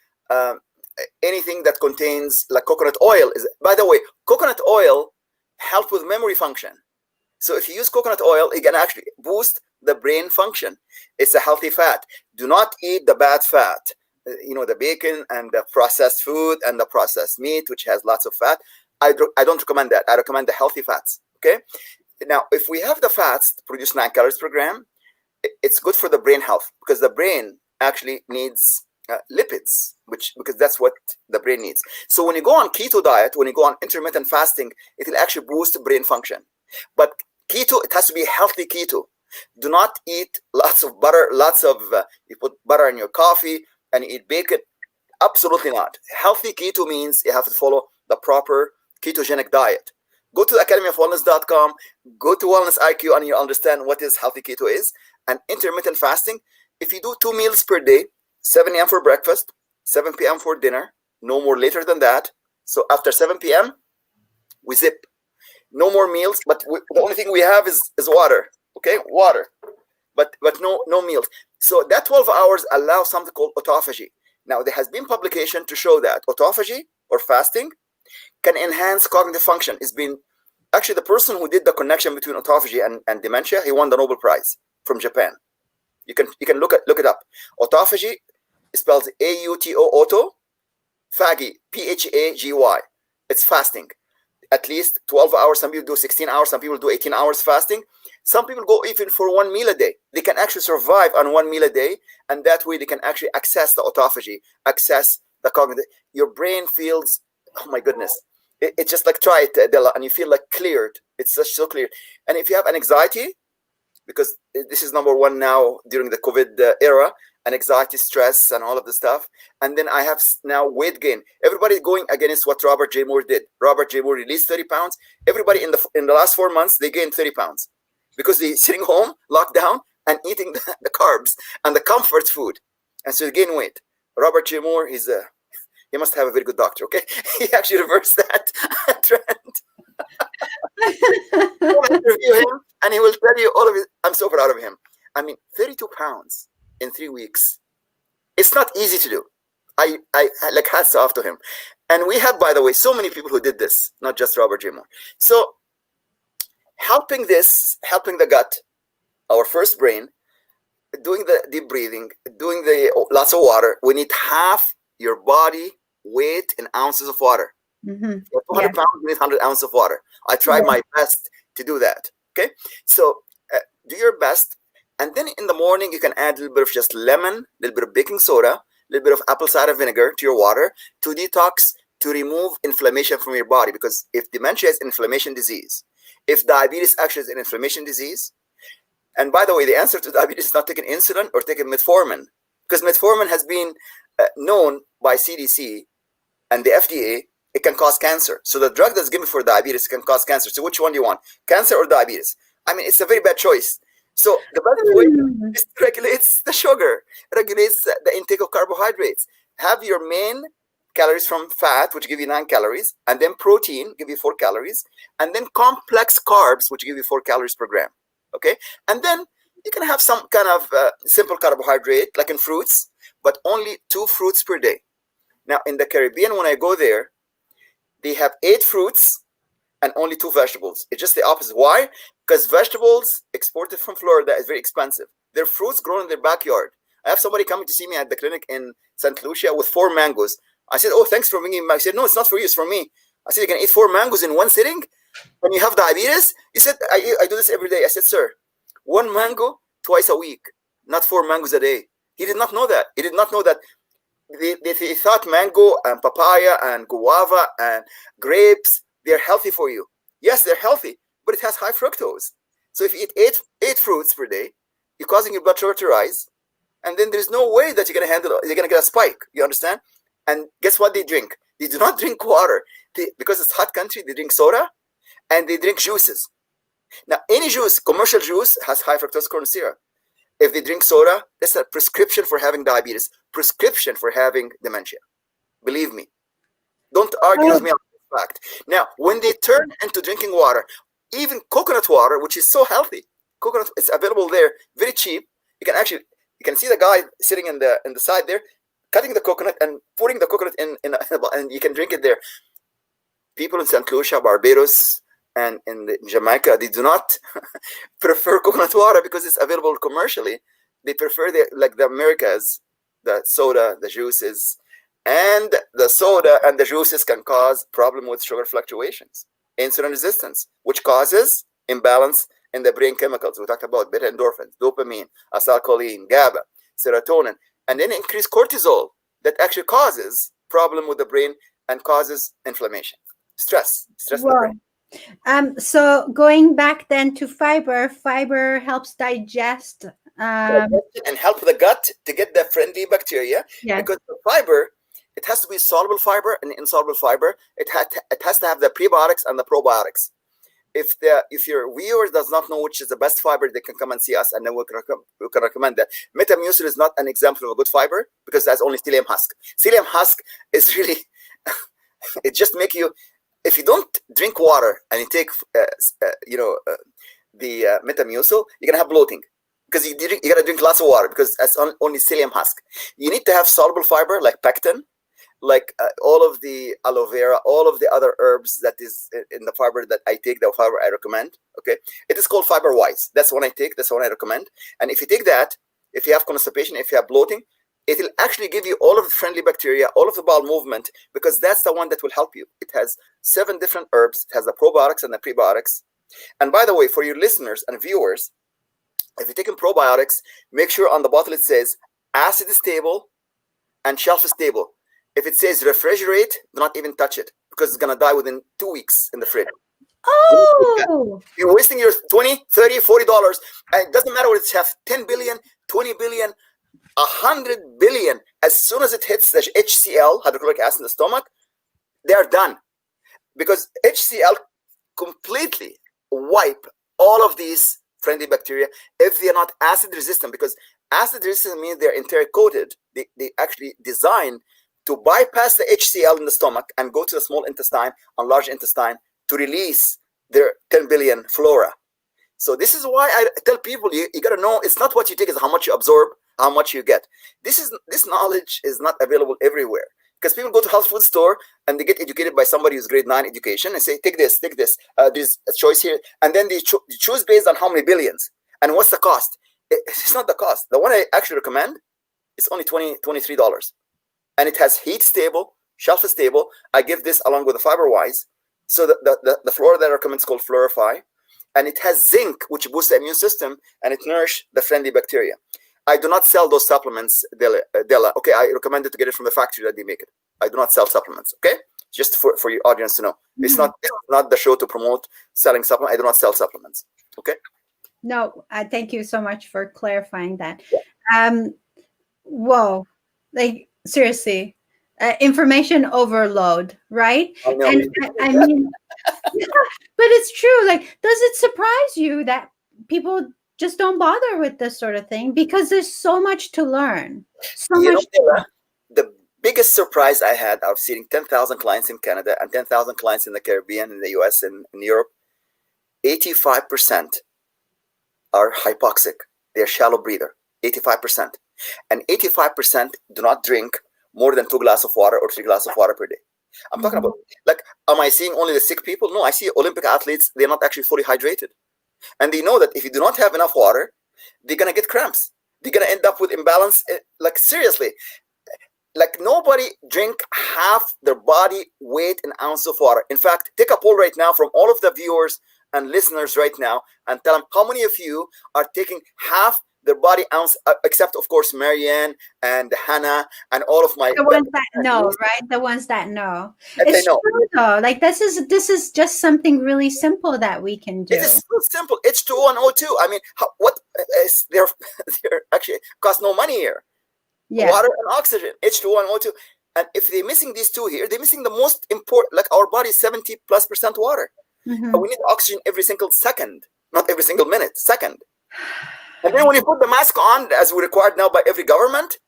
anything that contains, like coconut oil. By the way, coconut oil helps with memory function. So if you use coconut oil, it can actually boost the brain function. It's a healthy fat. Do not eat the bad fat. The bacon and the processed food and the processed meat, which has lots of fat. I don't recommend that. I recommend the healthy fats. Okay. Now, if we have the fats to produce 9 calories per gram, it's good for the brain health, because the brain actually needs lipids, because that's what the brain needs. So when you go on keto diet, when you go on intermittent fasting, it will actually boost brain function. But keto, it has to be healthy keto. Do not eat lots of butter, you put butter in your coffee and you eat bacon. Absolutely not. Healthy keto means you have to follow the proper ketogenic diet. Go to academyofwellness.com, go to Wellness IQ, and you understand what is healthy keto is. And intermittent fasting, if you do 2 meals per day, 7 a.m. for breakfast, 7 p.m. for dinner, no more later than that. So after 7 p.m., we zip. No more meals, but the only thing we have is water. Okay, water, but no meals. So that 12 hours allows something called autophagy. Now there has been publication to show that autophagy or fasting can enhance cognitive function. It's been actually the person who did the connection between autophagy and dementia, he won the Nobel Prize from Japan. You can look it up. Autophagy spells AUTO, auto, phagy, PHAGY. It's fasting. At least 12 hours. Some people do 16 hours. Some people do 18 hours fasting. Some people go even for 1 meal a day. They can actually survive on 1 meal a day, and that way they can actually access the autophagy, access the cognitive. Your brain feels, oh my goodness. It's just like, try it, Dela, and you feel like cleared. It's just so clear. And if you have an anxiety, because this is number one now during the COVID era, and anxiety, stress, and all of the stuff. And then I have now weight gain. Everybody going against what Robert J. Moore did. Robert J. Moore released 30 pounds. Everybody in the last 4 months, they gained 30 pounds because they're sitting home, locked down, and eating the carbs and the comfort food. And so they gain weight. Robert J. Moore, he must have a very good doctor, okay? He actually reversed that trend. Interview him, and he will tell you all of it. I'm so proud of him. I mean, 32 pounds in 3 weeks. It's not easy to do. I like, hats off to him. And we have, by the way, so many people who did this, not just Robert J. Moore. So helping the gut, our first brain, doing the deep breathing, doing the lots of water. We need half your body weight in ounces of water. Mm-hmm. For 200 pounds, you need 100 ounces of water. I try my best to do that. Okay, so do your best. And then in the morning, you can add a little bit of just lemon, a little bit of baking soda, a little bit of apple cider vinegar to your water to detox, to remove inflammation from your body. Because if dementia is inflammation disease, if diabetes actually is an inflammation disease, and by the way, the answer to diabetes is not taking insulin or taking metformin, because metformin has been known by CDC and the FDA, it can cause cancer. So the drug that's given for diabetes can cause cancer. So which one do you want, cancer or diabetes? I mean, it's a very bad choice. So the best way is to regulates the sugar, regulates the intake of carbohydrates. Have your main calories from fat, which give you 9 calories, and then protein, give you 4 calories, and then complex carbs, which give you 4 calories per gram. Okay, and then you can have some kind of simple carbohydrate, like in fruits, but only 2 fruits per day. Now in the Caribbean, when I go there, they have 8 fruits and only 2 vegetables. It's just the opposite. Why? Because vegetables exported from Florida is very expensive. Their fruits grown in their backyard. I have somebody coming to see me at the clinic in St. Lucia with 4 mangoes. I said, oh, thanks for bringing me back. I said, no, it's not for you, it's for me. I said, you can eat 4 mangoes in one sitting when you have diabetes? He said, I do this every day. I said, sir, 1 mango twice a week, not 4 mangoes a day. He did not know that. He did not know that. They thought mango and papaya and guava and grapes, they're healthy for you. Yes, they're healthy, but it has high fructose. So if you eat 8 fruits per day, you're causing your blood sugar to rise. And then there's no way that you're going to handle it. You're going to get a spike. You understand? And guess what they drink? They do not drink water. Because it's a hot country, they drink soda and they drink juices. Now, any juice, commercial juice, has high fructose corn syrup. If they drink soda, that's a prescription for having diabetes, prescription for having dementia. Believe me. Don't argue with me on this fact. Now, when they turn into drinking water, even coconut water, which is so healthy, coconut, it's available there, very cheap. You can see the guy sitting in the side there, cutting the coconut and putting the coconut in and you can drink it there. People in St. Lucia, Barbados, and in Jamaica, they do not prefer coconut water because it's available commercially. They prefer the Americas, the soda, the juices, and the soda and the juices can cause problem with sugar fluctuations, insulin resistance, which causes imbalance in the brain chemicals. We talked about beta endorphins, dopamine, acetylcholine, GABA, serotonin, and then increased cortisol that actually causes problem with the brain and causes inflammation, stress in the brain. So going back then to fiber helps digest and help the gut to get the friendly bacteria. Yes. Because the fiber, it has to be soluble fiber and insoluble fiber. It has to have the prebiotics and the probiotics. If your viewer does not know which is the best fiber, they can come and see us, and then we can recommend that. Metamucil is not an example of a good fiber because that's only psyllium husk. Psyllium husk is really it just make you. If you don't drink water and you take, the Metamucil, you're gonna have bloating because you gotta drink lots of water because that's only psyllium husk. You need to have soluble fiber like pectin, all of the aloe vera, all of the other herbs that is in the fiber that I take, the fiber I recommend. Okay, it is called Fiber Wise. That's one I take. That's one I recommend. And if you take that, if you have constipation, if you have bloating, it will actually give you all of the friendly bacteria, all of the bowel movement, because that's the one that will help you. It has 7 different herbs. It has the probiotics and the prebiotics. And by the way, for your listeners and viewers, if you're taking probiotics, make sure on the bottle it says acid stable and shelf stable. If it says refrigerate, do not even touch it, because it's going to die within 2 weeks in the fridge. Oh! You're wasting your $20, $30, $40. And it doesn't matter what it's have 10 billion, 20 billion, 100 billion. As soon as it hits the HCl, hydrochloric acid in the stomach, they are done. Because HCl completely wipe all of these friendly bacteria if they are not acid resistant, because acid resistant means they're enteric coated. They actually design to bypass the HCl in the stomach and go to the small intestine and large intestine to release their 10 billion flora. So this is why I tell people, you got to know, it's not what you take, it's how much you absorb, how much you get. This knowledge is not available everywhere, because people go to health food store and they get educated by somebody who's grade 9 education and say, take this, there's a choice here. And then they choose based on how many billions and what's the cost. It's not the cost. The one I actually recommend is only $23. And it has heat stable, shelf stable. I give this along with the Fiber Wise. So the flora that I recommend is called Florify. And it has zinc, which boosts the immune system, and it nourishes the friendly bacteria. I do not sell those supplements, Dela. Okay, I recommend it to get it from the factory that they make it. I do not sell supplements, okay? Just for your audience to know. Mm-hmm. It's not the show to promote selling supplements. I do not sell supplements, okay? No, thank you so much for clarifying that. Whoa, like seriously, information overload, right? I know. And I mean, but it's true. Like, does it surprise you that people just don't bother with this sort of thing, because there's so much to learn? The biggest surprise I had of seeing 10,000 clients in Canada and 10,000 clients in the Caribbean, in the US, and in Europe, 85% are hypoxic. They're shallow breather, 85%. And 85% do not drink more than 2 glasses of water or 3 glasses of water per day. I'm talking about, like, am I seeing only the sick people? No, I see Olympic athletes, they're not actually fully hydrated. And they know that if you do not have enough water, they're going to get cramps. They're going to end up with imbalance. Like, seriously, like, nobody drink half their body weight in ounce of water. In fact, take a poll right now from all of the viewers and listeners right now and tell them how many of you are taking half their body ounce, except, of course, Marianne and Hannah and all of my... The ones that know, right? The ones that know. It's true, though. Like, this is just something really simple that we can do. It is so simple. H2O2. I mean, what is they're actually cost no money here. Yeah. Water and oxygen, H2O2. And if they're missing these two here, they're missing the most important, like, our body is 70+% water. Mm-hmm. We need oxygen every single second, not every single minute, second. And then when you put the mask on, as we required now by every government,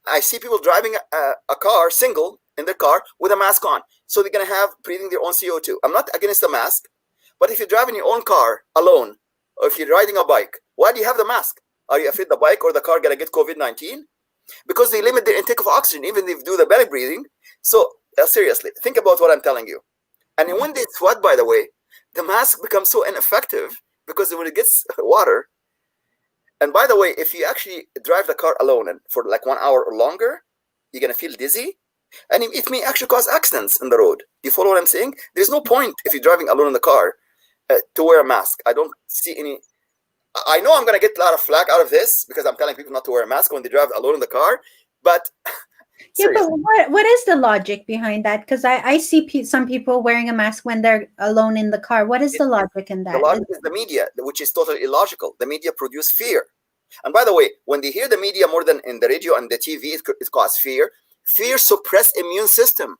I see people driving a car, single, in their car with a mask on. So they're going to have breathing their own CO2. I'm not against the mask, but if you're driving your own car alone, or if you're riding a bike, why do you have the mask? Are you afraid the bike or the car going to get COVID-19? Because they limit their intake of oxygen, even if they do the belly breathing. So seriously, think about what I'm telling you. And when they sweat, by the way, the mask becomes so ineffective, because when it gets water. And by the way, if you actually drive the car alone and for like 1 hour or longer, you're going to feel dizzy. And it may actually cause accidents in the road. You follow what I'm saying? There's no point, if you're driving alone in the car, to wear a mask. I don't see any... I know I'm going to get a lot of flack out of this, because I'm telling people not to wear a mask when they drive alone in the car. But... yeah, but what is the logic behind that? Because I see some people wearing a mask when they're alone in the car. What is the logic in that? The logic is the media, which is totally illogical. The media produce fear. And by the way, when they hear the media more than in the radio and the TV, it causes fear. Fear suppresses immune system.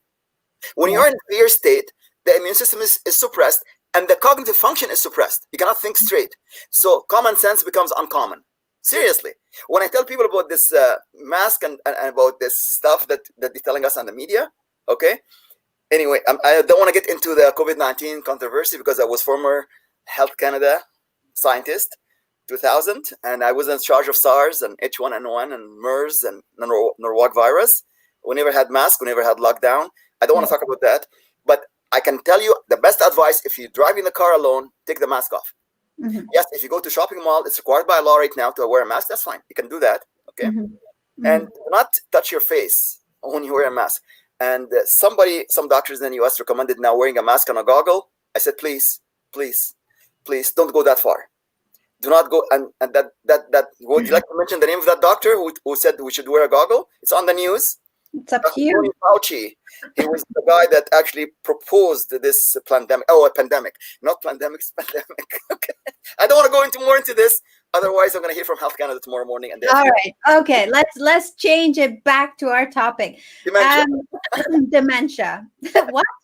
When you're in fear state, the immune system is suppressed, and the cognitive function is suppressed. You cannot think straight. So common sense becomes uncommon. Seriously. When I tell people about this mask and about this stuff that they're telling us on the media, okay? Anyway, I don't want to get into the COVID-19 controversy, because I was former Health Canada scientist, 2000, and I was in charge of SARS and H1N1 and MERS and Norwalk virus. We never had mask. We never had lockdown. I don't want to talk about that. But I can tell you the best advice: if you drive in the car alone, take the mask off. Mm-hmm. Yes, if you go to shopping mall, it's required by law right now to wear a mask. That's fine. You can do that. Okay. Mm-hmm. And do not touch your face when you wear a mask. And some doctors in the US recommended now wearing a mask and a goggle. I said, please, please, please don't go that far. Do not go. And that would you like to mention the name of that doctor who said we should wear a goggle? It's on the news. It's up to you. Tony Fauci. He was the guy that actually proposed this pandemic. Oh, a pandemic, not pandemic, it's pandemic. Okay. I don't want to go more into this. Otherwise, I'm going to hear from Health Canada tomorrow morning. And all right. Okay. Let's change it back to our topic. Dementia. Dementia.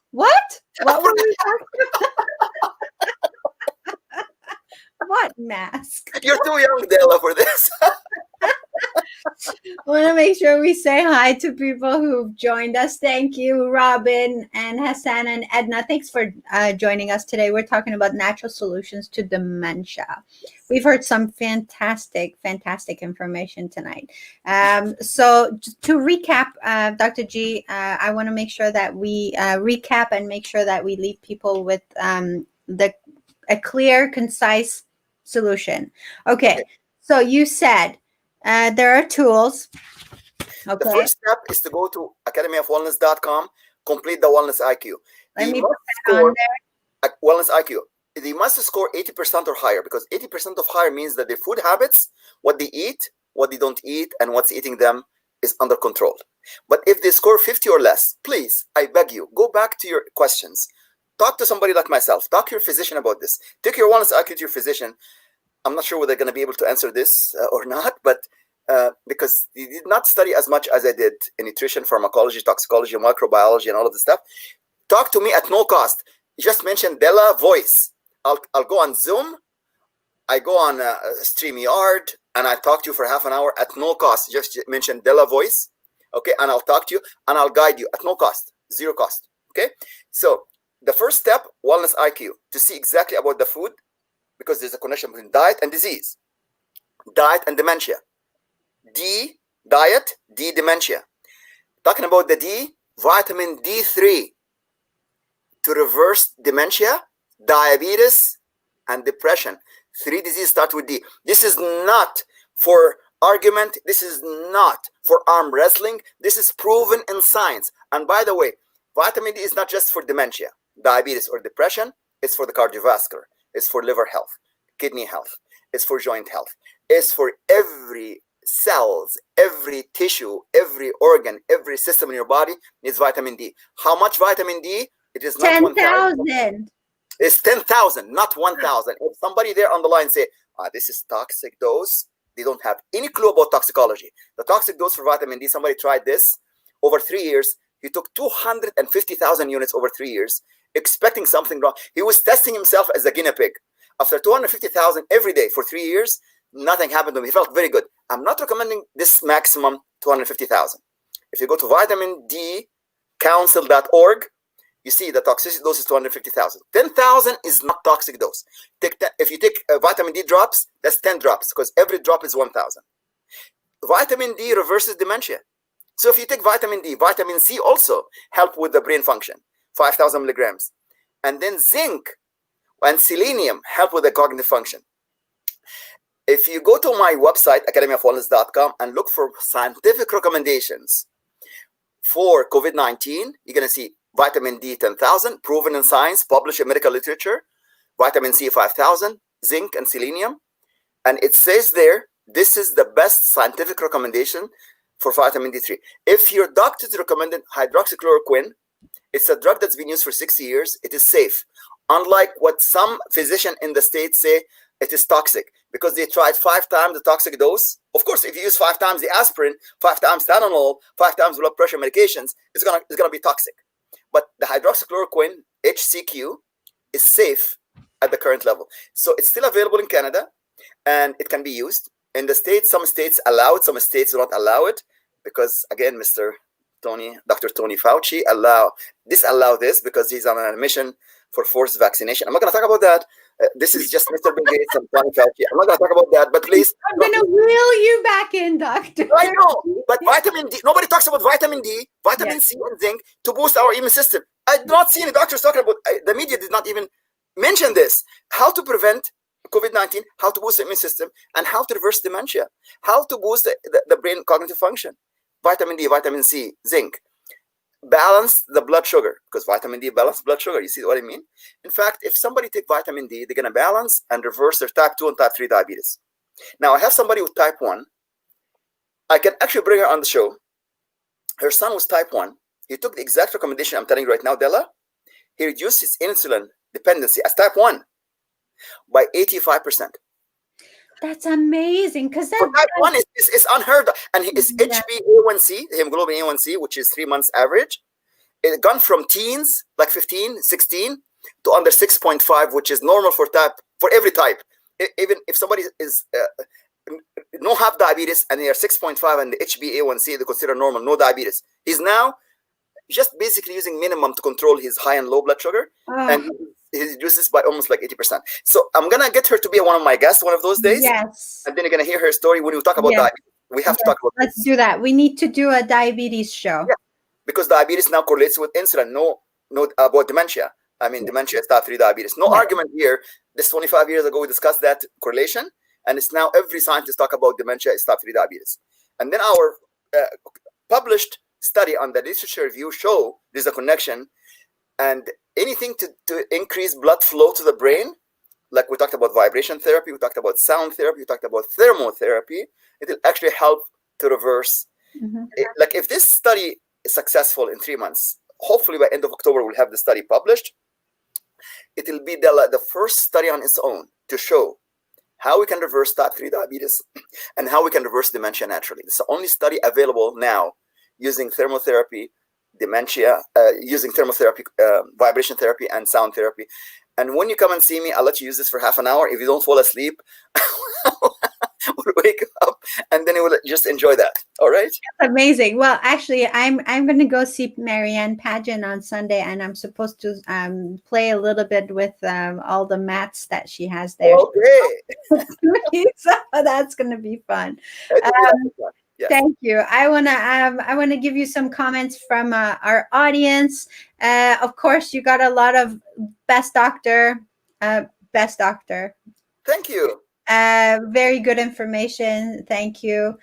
What? What were we talking about? What mask? You're too young, Dela, for this. I want to make sure we say hi to people who've joined us. Thank you, Robin and Hassan and Edna. Thanks for joining us today. We're talking about natural solutions to dementia. We've heard some fantastic information tonight. So to recap, Dr. G, I want to make sure that we recap and make sure that we leave people with a clear, concise solution. Okay. So you said there are tools. Okay. The first step is to go to academyofwellness.com, complete the Wellness IQ. Let me put that on there. Wellness IQ. They must score 80% or higher, because 80% of higher means that their food habits, what they eat, what they don't eat, and what's eating them is under control. But if they score 50 or less, please, I beg you, go back to your questions. Talk to somebody like myself. Talk to your physician about this. Take your Wellness IQ to your physician. I'm not sure whether they're going to be able to answer this or not, but because they did not study as much as I did in nutrition, pharmacology, toxicology, microbiology, and all of this stuff. Talk to me at no cost. You just mentioned Dela Voice. I'll go on Zoom. I go on StreamYard, and I talk to you for half an hour at no cost. Just mention Dela Voice, okay? And I'll talk to you, and I'll guide you at no cost, zero cost, okay? So the first step, Wellness IQ, to see exactly about the food, because there's a connection between diet and disease, diet and dementia. D, diet, D, dementia. Talking about the D, vitamin D3 to reverse dementia, diabetes, and depression. 3 diseases start with D. This is not for argument. This is not for arm wrestling. This is proven in science. And by the way, vitamin D is not just for dementia, diabetes, or depression. It's for the cardiovascular. It's for liver health, kidney health. It's for joint health. It's for every cells, every tissue, every organ, every system in your body needs vitamin D. How much vitamin D? It is not 10,000. It's 10,000, not 1,000. If somebody there on the line say, this is toxic dose, they don't have any clue about toxicology. The toxic dose for vitamin D, somebody tried this over 3 years. He took 250,000 units over 3 years, expecting something wrong. He was testing himself as a guinea pig. After 250,000 every day for 3 years, nothing happened to him. He felt very good. I'm not recommending this maximum 250,000. If you go to vitamindcouncil.org, you see the toxicity dose is 250,000. 10,000 is not toxic dose. If you take vitamin D drops, that's 10 drops, because every drop is 1,000. Vitamin D reverses dementia. So if you take vitamin D, vitamin C also help with the brain function, 5,000 milligrams. And then zinc and selenium help with the cognitive function. If you go to my website, academyofwellness.com, and look for scientific recommendations for COVID-19, you're going to see vitamin D 10,000, proven in science, published in medical literature, vitamin C 5,000, zinc and selenium. And it says there, this is the best scientific recommendation for vitamin D3. If your doctor recommended hydroxychloroquine, it's a drug that's been used for 60 years. It is safe. Unlike what some physicians in the States say, it is toxic because they tried 5 times the toxic dose. Of course, if you use 5 times the aspirin, 5 times Tylenol, 5 times blood pressure medications, it's gonna be toxic. But the hydroxychloroquine, HCQ, is safe at the current level. So it's still available in Canada, and it can be used. In the States, some states allow it, some states do not allow it, because again, Dr. Tony Fauci disallow this because he's on a mission for forced vaccination. I'm not going to talk about that, This is just Mr. Bill Gates and Tony Fauci. I'm not going to talk about that, but please. I'm going to wheel you back in, doctor. I know, but vitamin D, nobody talks about vitamin D, vitamin C, and zinc to boost our immune system. I do not see any doctors talking about, the media did not even mention this. How to prevent COVID-19, how to boost the immune system, and how to reverse dementia, how to boost the brain cognitive function. Vitamin D, vitamin C, zinc. Balance the blood sugar, because vitamin D balances blood sugar. You see what I mean? In fact, if somebody take vitamin D, they're going to balance and reverse their type 2 and type 3 diabetes. Now, I have somebody with type 1. I can actually bring her on the show. Her son was type 1. He took the exact recommendation I'm telling you right now, Dela. He reduced his insulin dependency as type 1 by 85%. That's amazing. Because for type 1 is unheard of. And his HbA1c, hemoglobin A1c, which is 3 months average, it gone from teens, like 15, 16, to under 6.5, which is normal for every type. Even if somebody is no have diabetes and they are 6.5 and the HbA1c they consider normal, no diabetes. He's now just basically using minimum to control his high and low blood sugar, and he reduces by almost like 80%. So I'm gonna get her to be one of my guests one of those days. Yes. And then you're gonna hear her story when we talk about diabetes. We have to talk about Let's do that. We need to do a diabetes show. Yeah. Because diabetes now correlates with insulin. No about dementia. I mean, dementia is type 3 diabetes. No argument here. This 25 years ago, we discussed that correlation. And it's now every scientist talk about dementia is type 3 diabetes. And then our published study on the literature review show there's a connection. And anything to increase blood flow to the brain, like we talked about vibration therapy, we talked about sound therapy, we talked about thermotherapy, it will actually help to reverse. Like if this study is successful in 3 months, hopefully by end of October, we'll have the study published. It will be the first study on its own to show how we can reverse type 3 diabetes and how we can reverse dementia naturally. It's the only study available now using thermotherapy, dementia, using thermotherapy, vibration therapy, and sound therapy. And when you come and see me, I'll let you use this for half an hour. If you don't fall asleep, we'll wake up and then you will just enjoy that. All right? That's amazing. Well, actually, I'm going to go see Marianne Pageant on Sunday, and I'm supposed to play a little bit with all the mats that she has there. Okay. So that's going to be fun. Yes. Thank you. I want to give you some comments from our audience. Of course, you got a lot of best doctor. Thank you. Very good information. Thank you.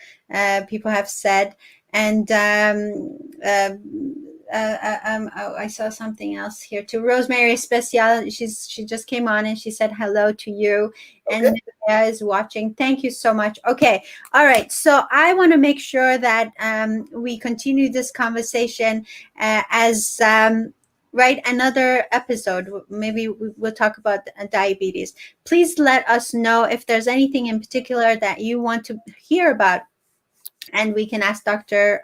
People have said, and I saw something else here too. Rosemary Special, she just came on and she said hello to you. And Nadia is watching. Thank you so much. Okay. All right. So I want to make sure that we continue this conversation as another episode. Maybe we'll talk about diabetes. Please let us know if there's anything in particular that you want to hear about, and we can ask Dr.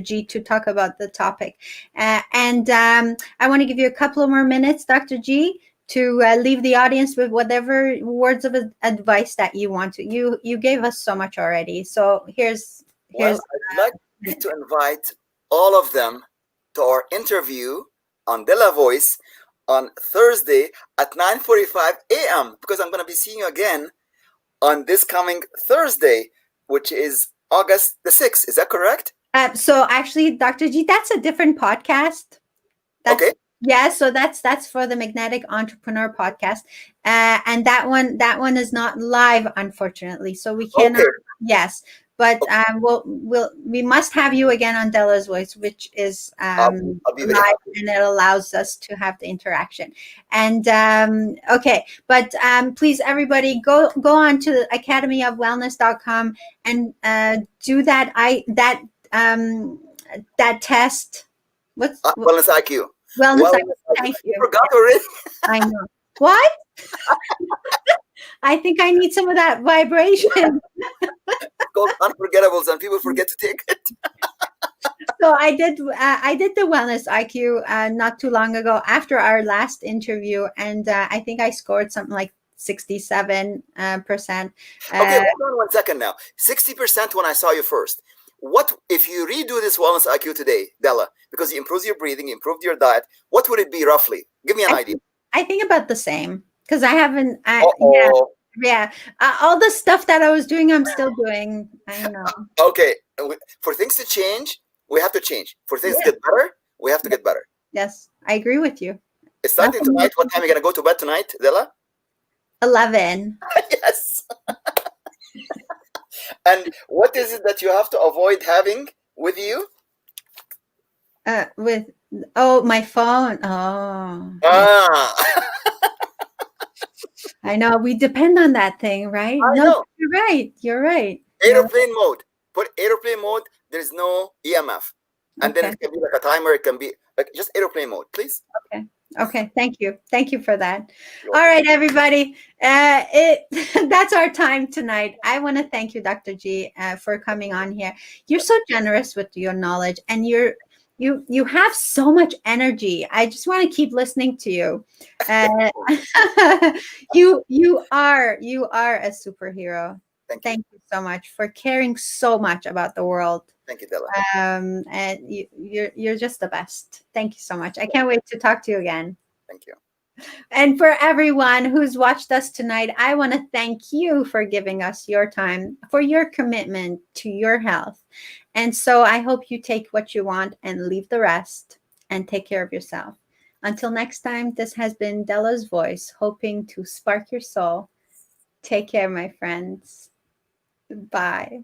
G to talk about the topic. And I want to give you a couple of more minutes, Dr. G, to leave the audience with whatever words of advice that you want to. You gave us so much already. So here's. I'd like to invite all of them to our interview on Dela Voice on Thursday at 9:45 a.m. because I'm going to be seeing you again on this coming Thursday, which is August the 6th. Is that correct? So actually, Dr. G, that's a different podcast. Okay. Yeah, so that's for the Magnetic Entrepreneur podcast, and that one is not live, unfortunately. So we cannot. Okay. Yes, but we must have you again on Dela's Voice, which is live, and it allows us to have the interaction. And okay, but please, everybody, go on to academyofwellness.com and do that test. What's Wellness IQ? Wellness IQ. Thank you. I forgot already. I know. What? I think I need some of that vibration. Called unforgettables, and people forget to take it. So I did the Wellness IQ not too long ago after our last interview, and I think I scored something like 67%. Okay, hold on 1 second now. 60% when I saw you first. What if you redo this Wellness IQ today, Dela? Because you improved your breathing, you improved your diet. What would it be roughly? Give me an idea. I think about the same. because I haven't. Uh-oh. Yeah. All the stuff that I was doing, I'm still doing. I know. Okay. For things to change, we have to change. For things to Yeah. get better, we have to get better. Yes, I agree with you. Starting tonight, what time are you going to go to bed tonight, Dela? 11. Yes. And what is it that you have to avoid having with you? With my phone. Oh, Ah, I know. We depend on that thing, right? I No, know. you're right. You're right. Airplane mode. Put airplane mode. There's no EMF, and then Okay. it can be like a timer. It can be like just airplane mode, please. Okay. Okay. Thank you. Thank you for that. You're All welcome. right, everybody. That's our time tonight. I want to thank you, Dr. G, for coming on here. You're so generous with your knowledge, and you have so much energy. I just want to keep listening to you. You are a superhero. Thank you. Thank you so much for caring so much about the world. Thank you, Dela. And you're just the best. Thank you so much. I can't wait to talk to you again. Thank you. And for everyone who's watched us tonight, I want to thank you for giving us your time, for your commitment to your health. And so I hope you take what you want and leave the rest, and take care of yourself. Until next time, this has been Dela's voice, hoping to spark your soul. Take care, my friends. Bye.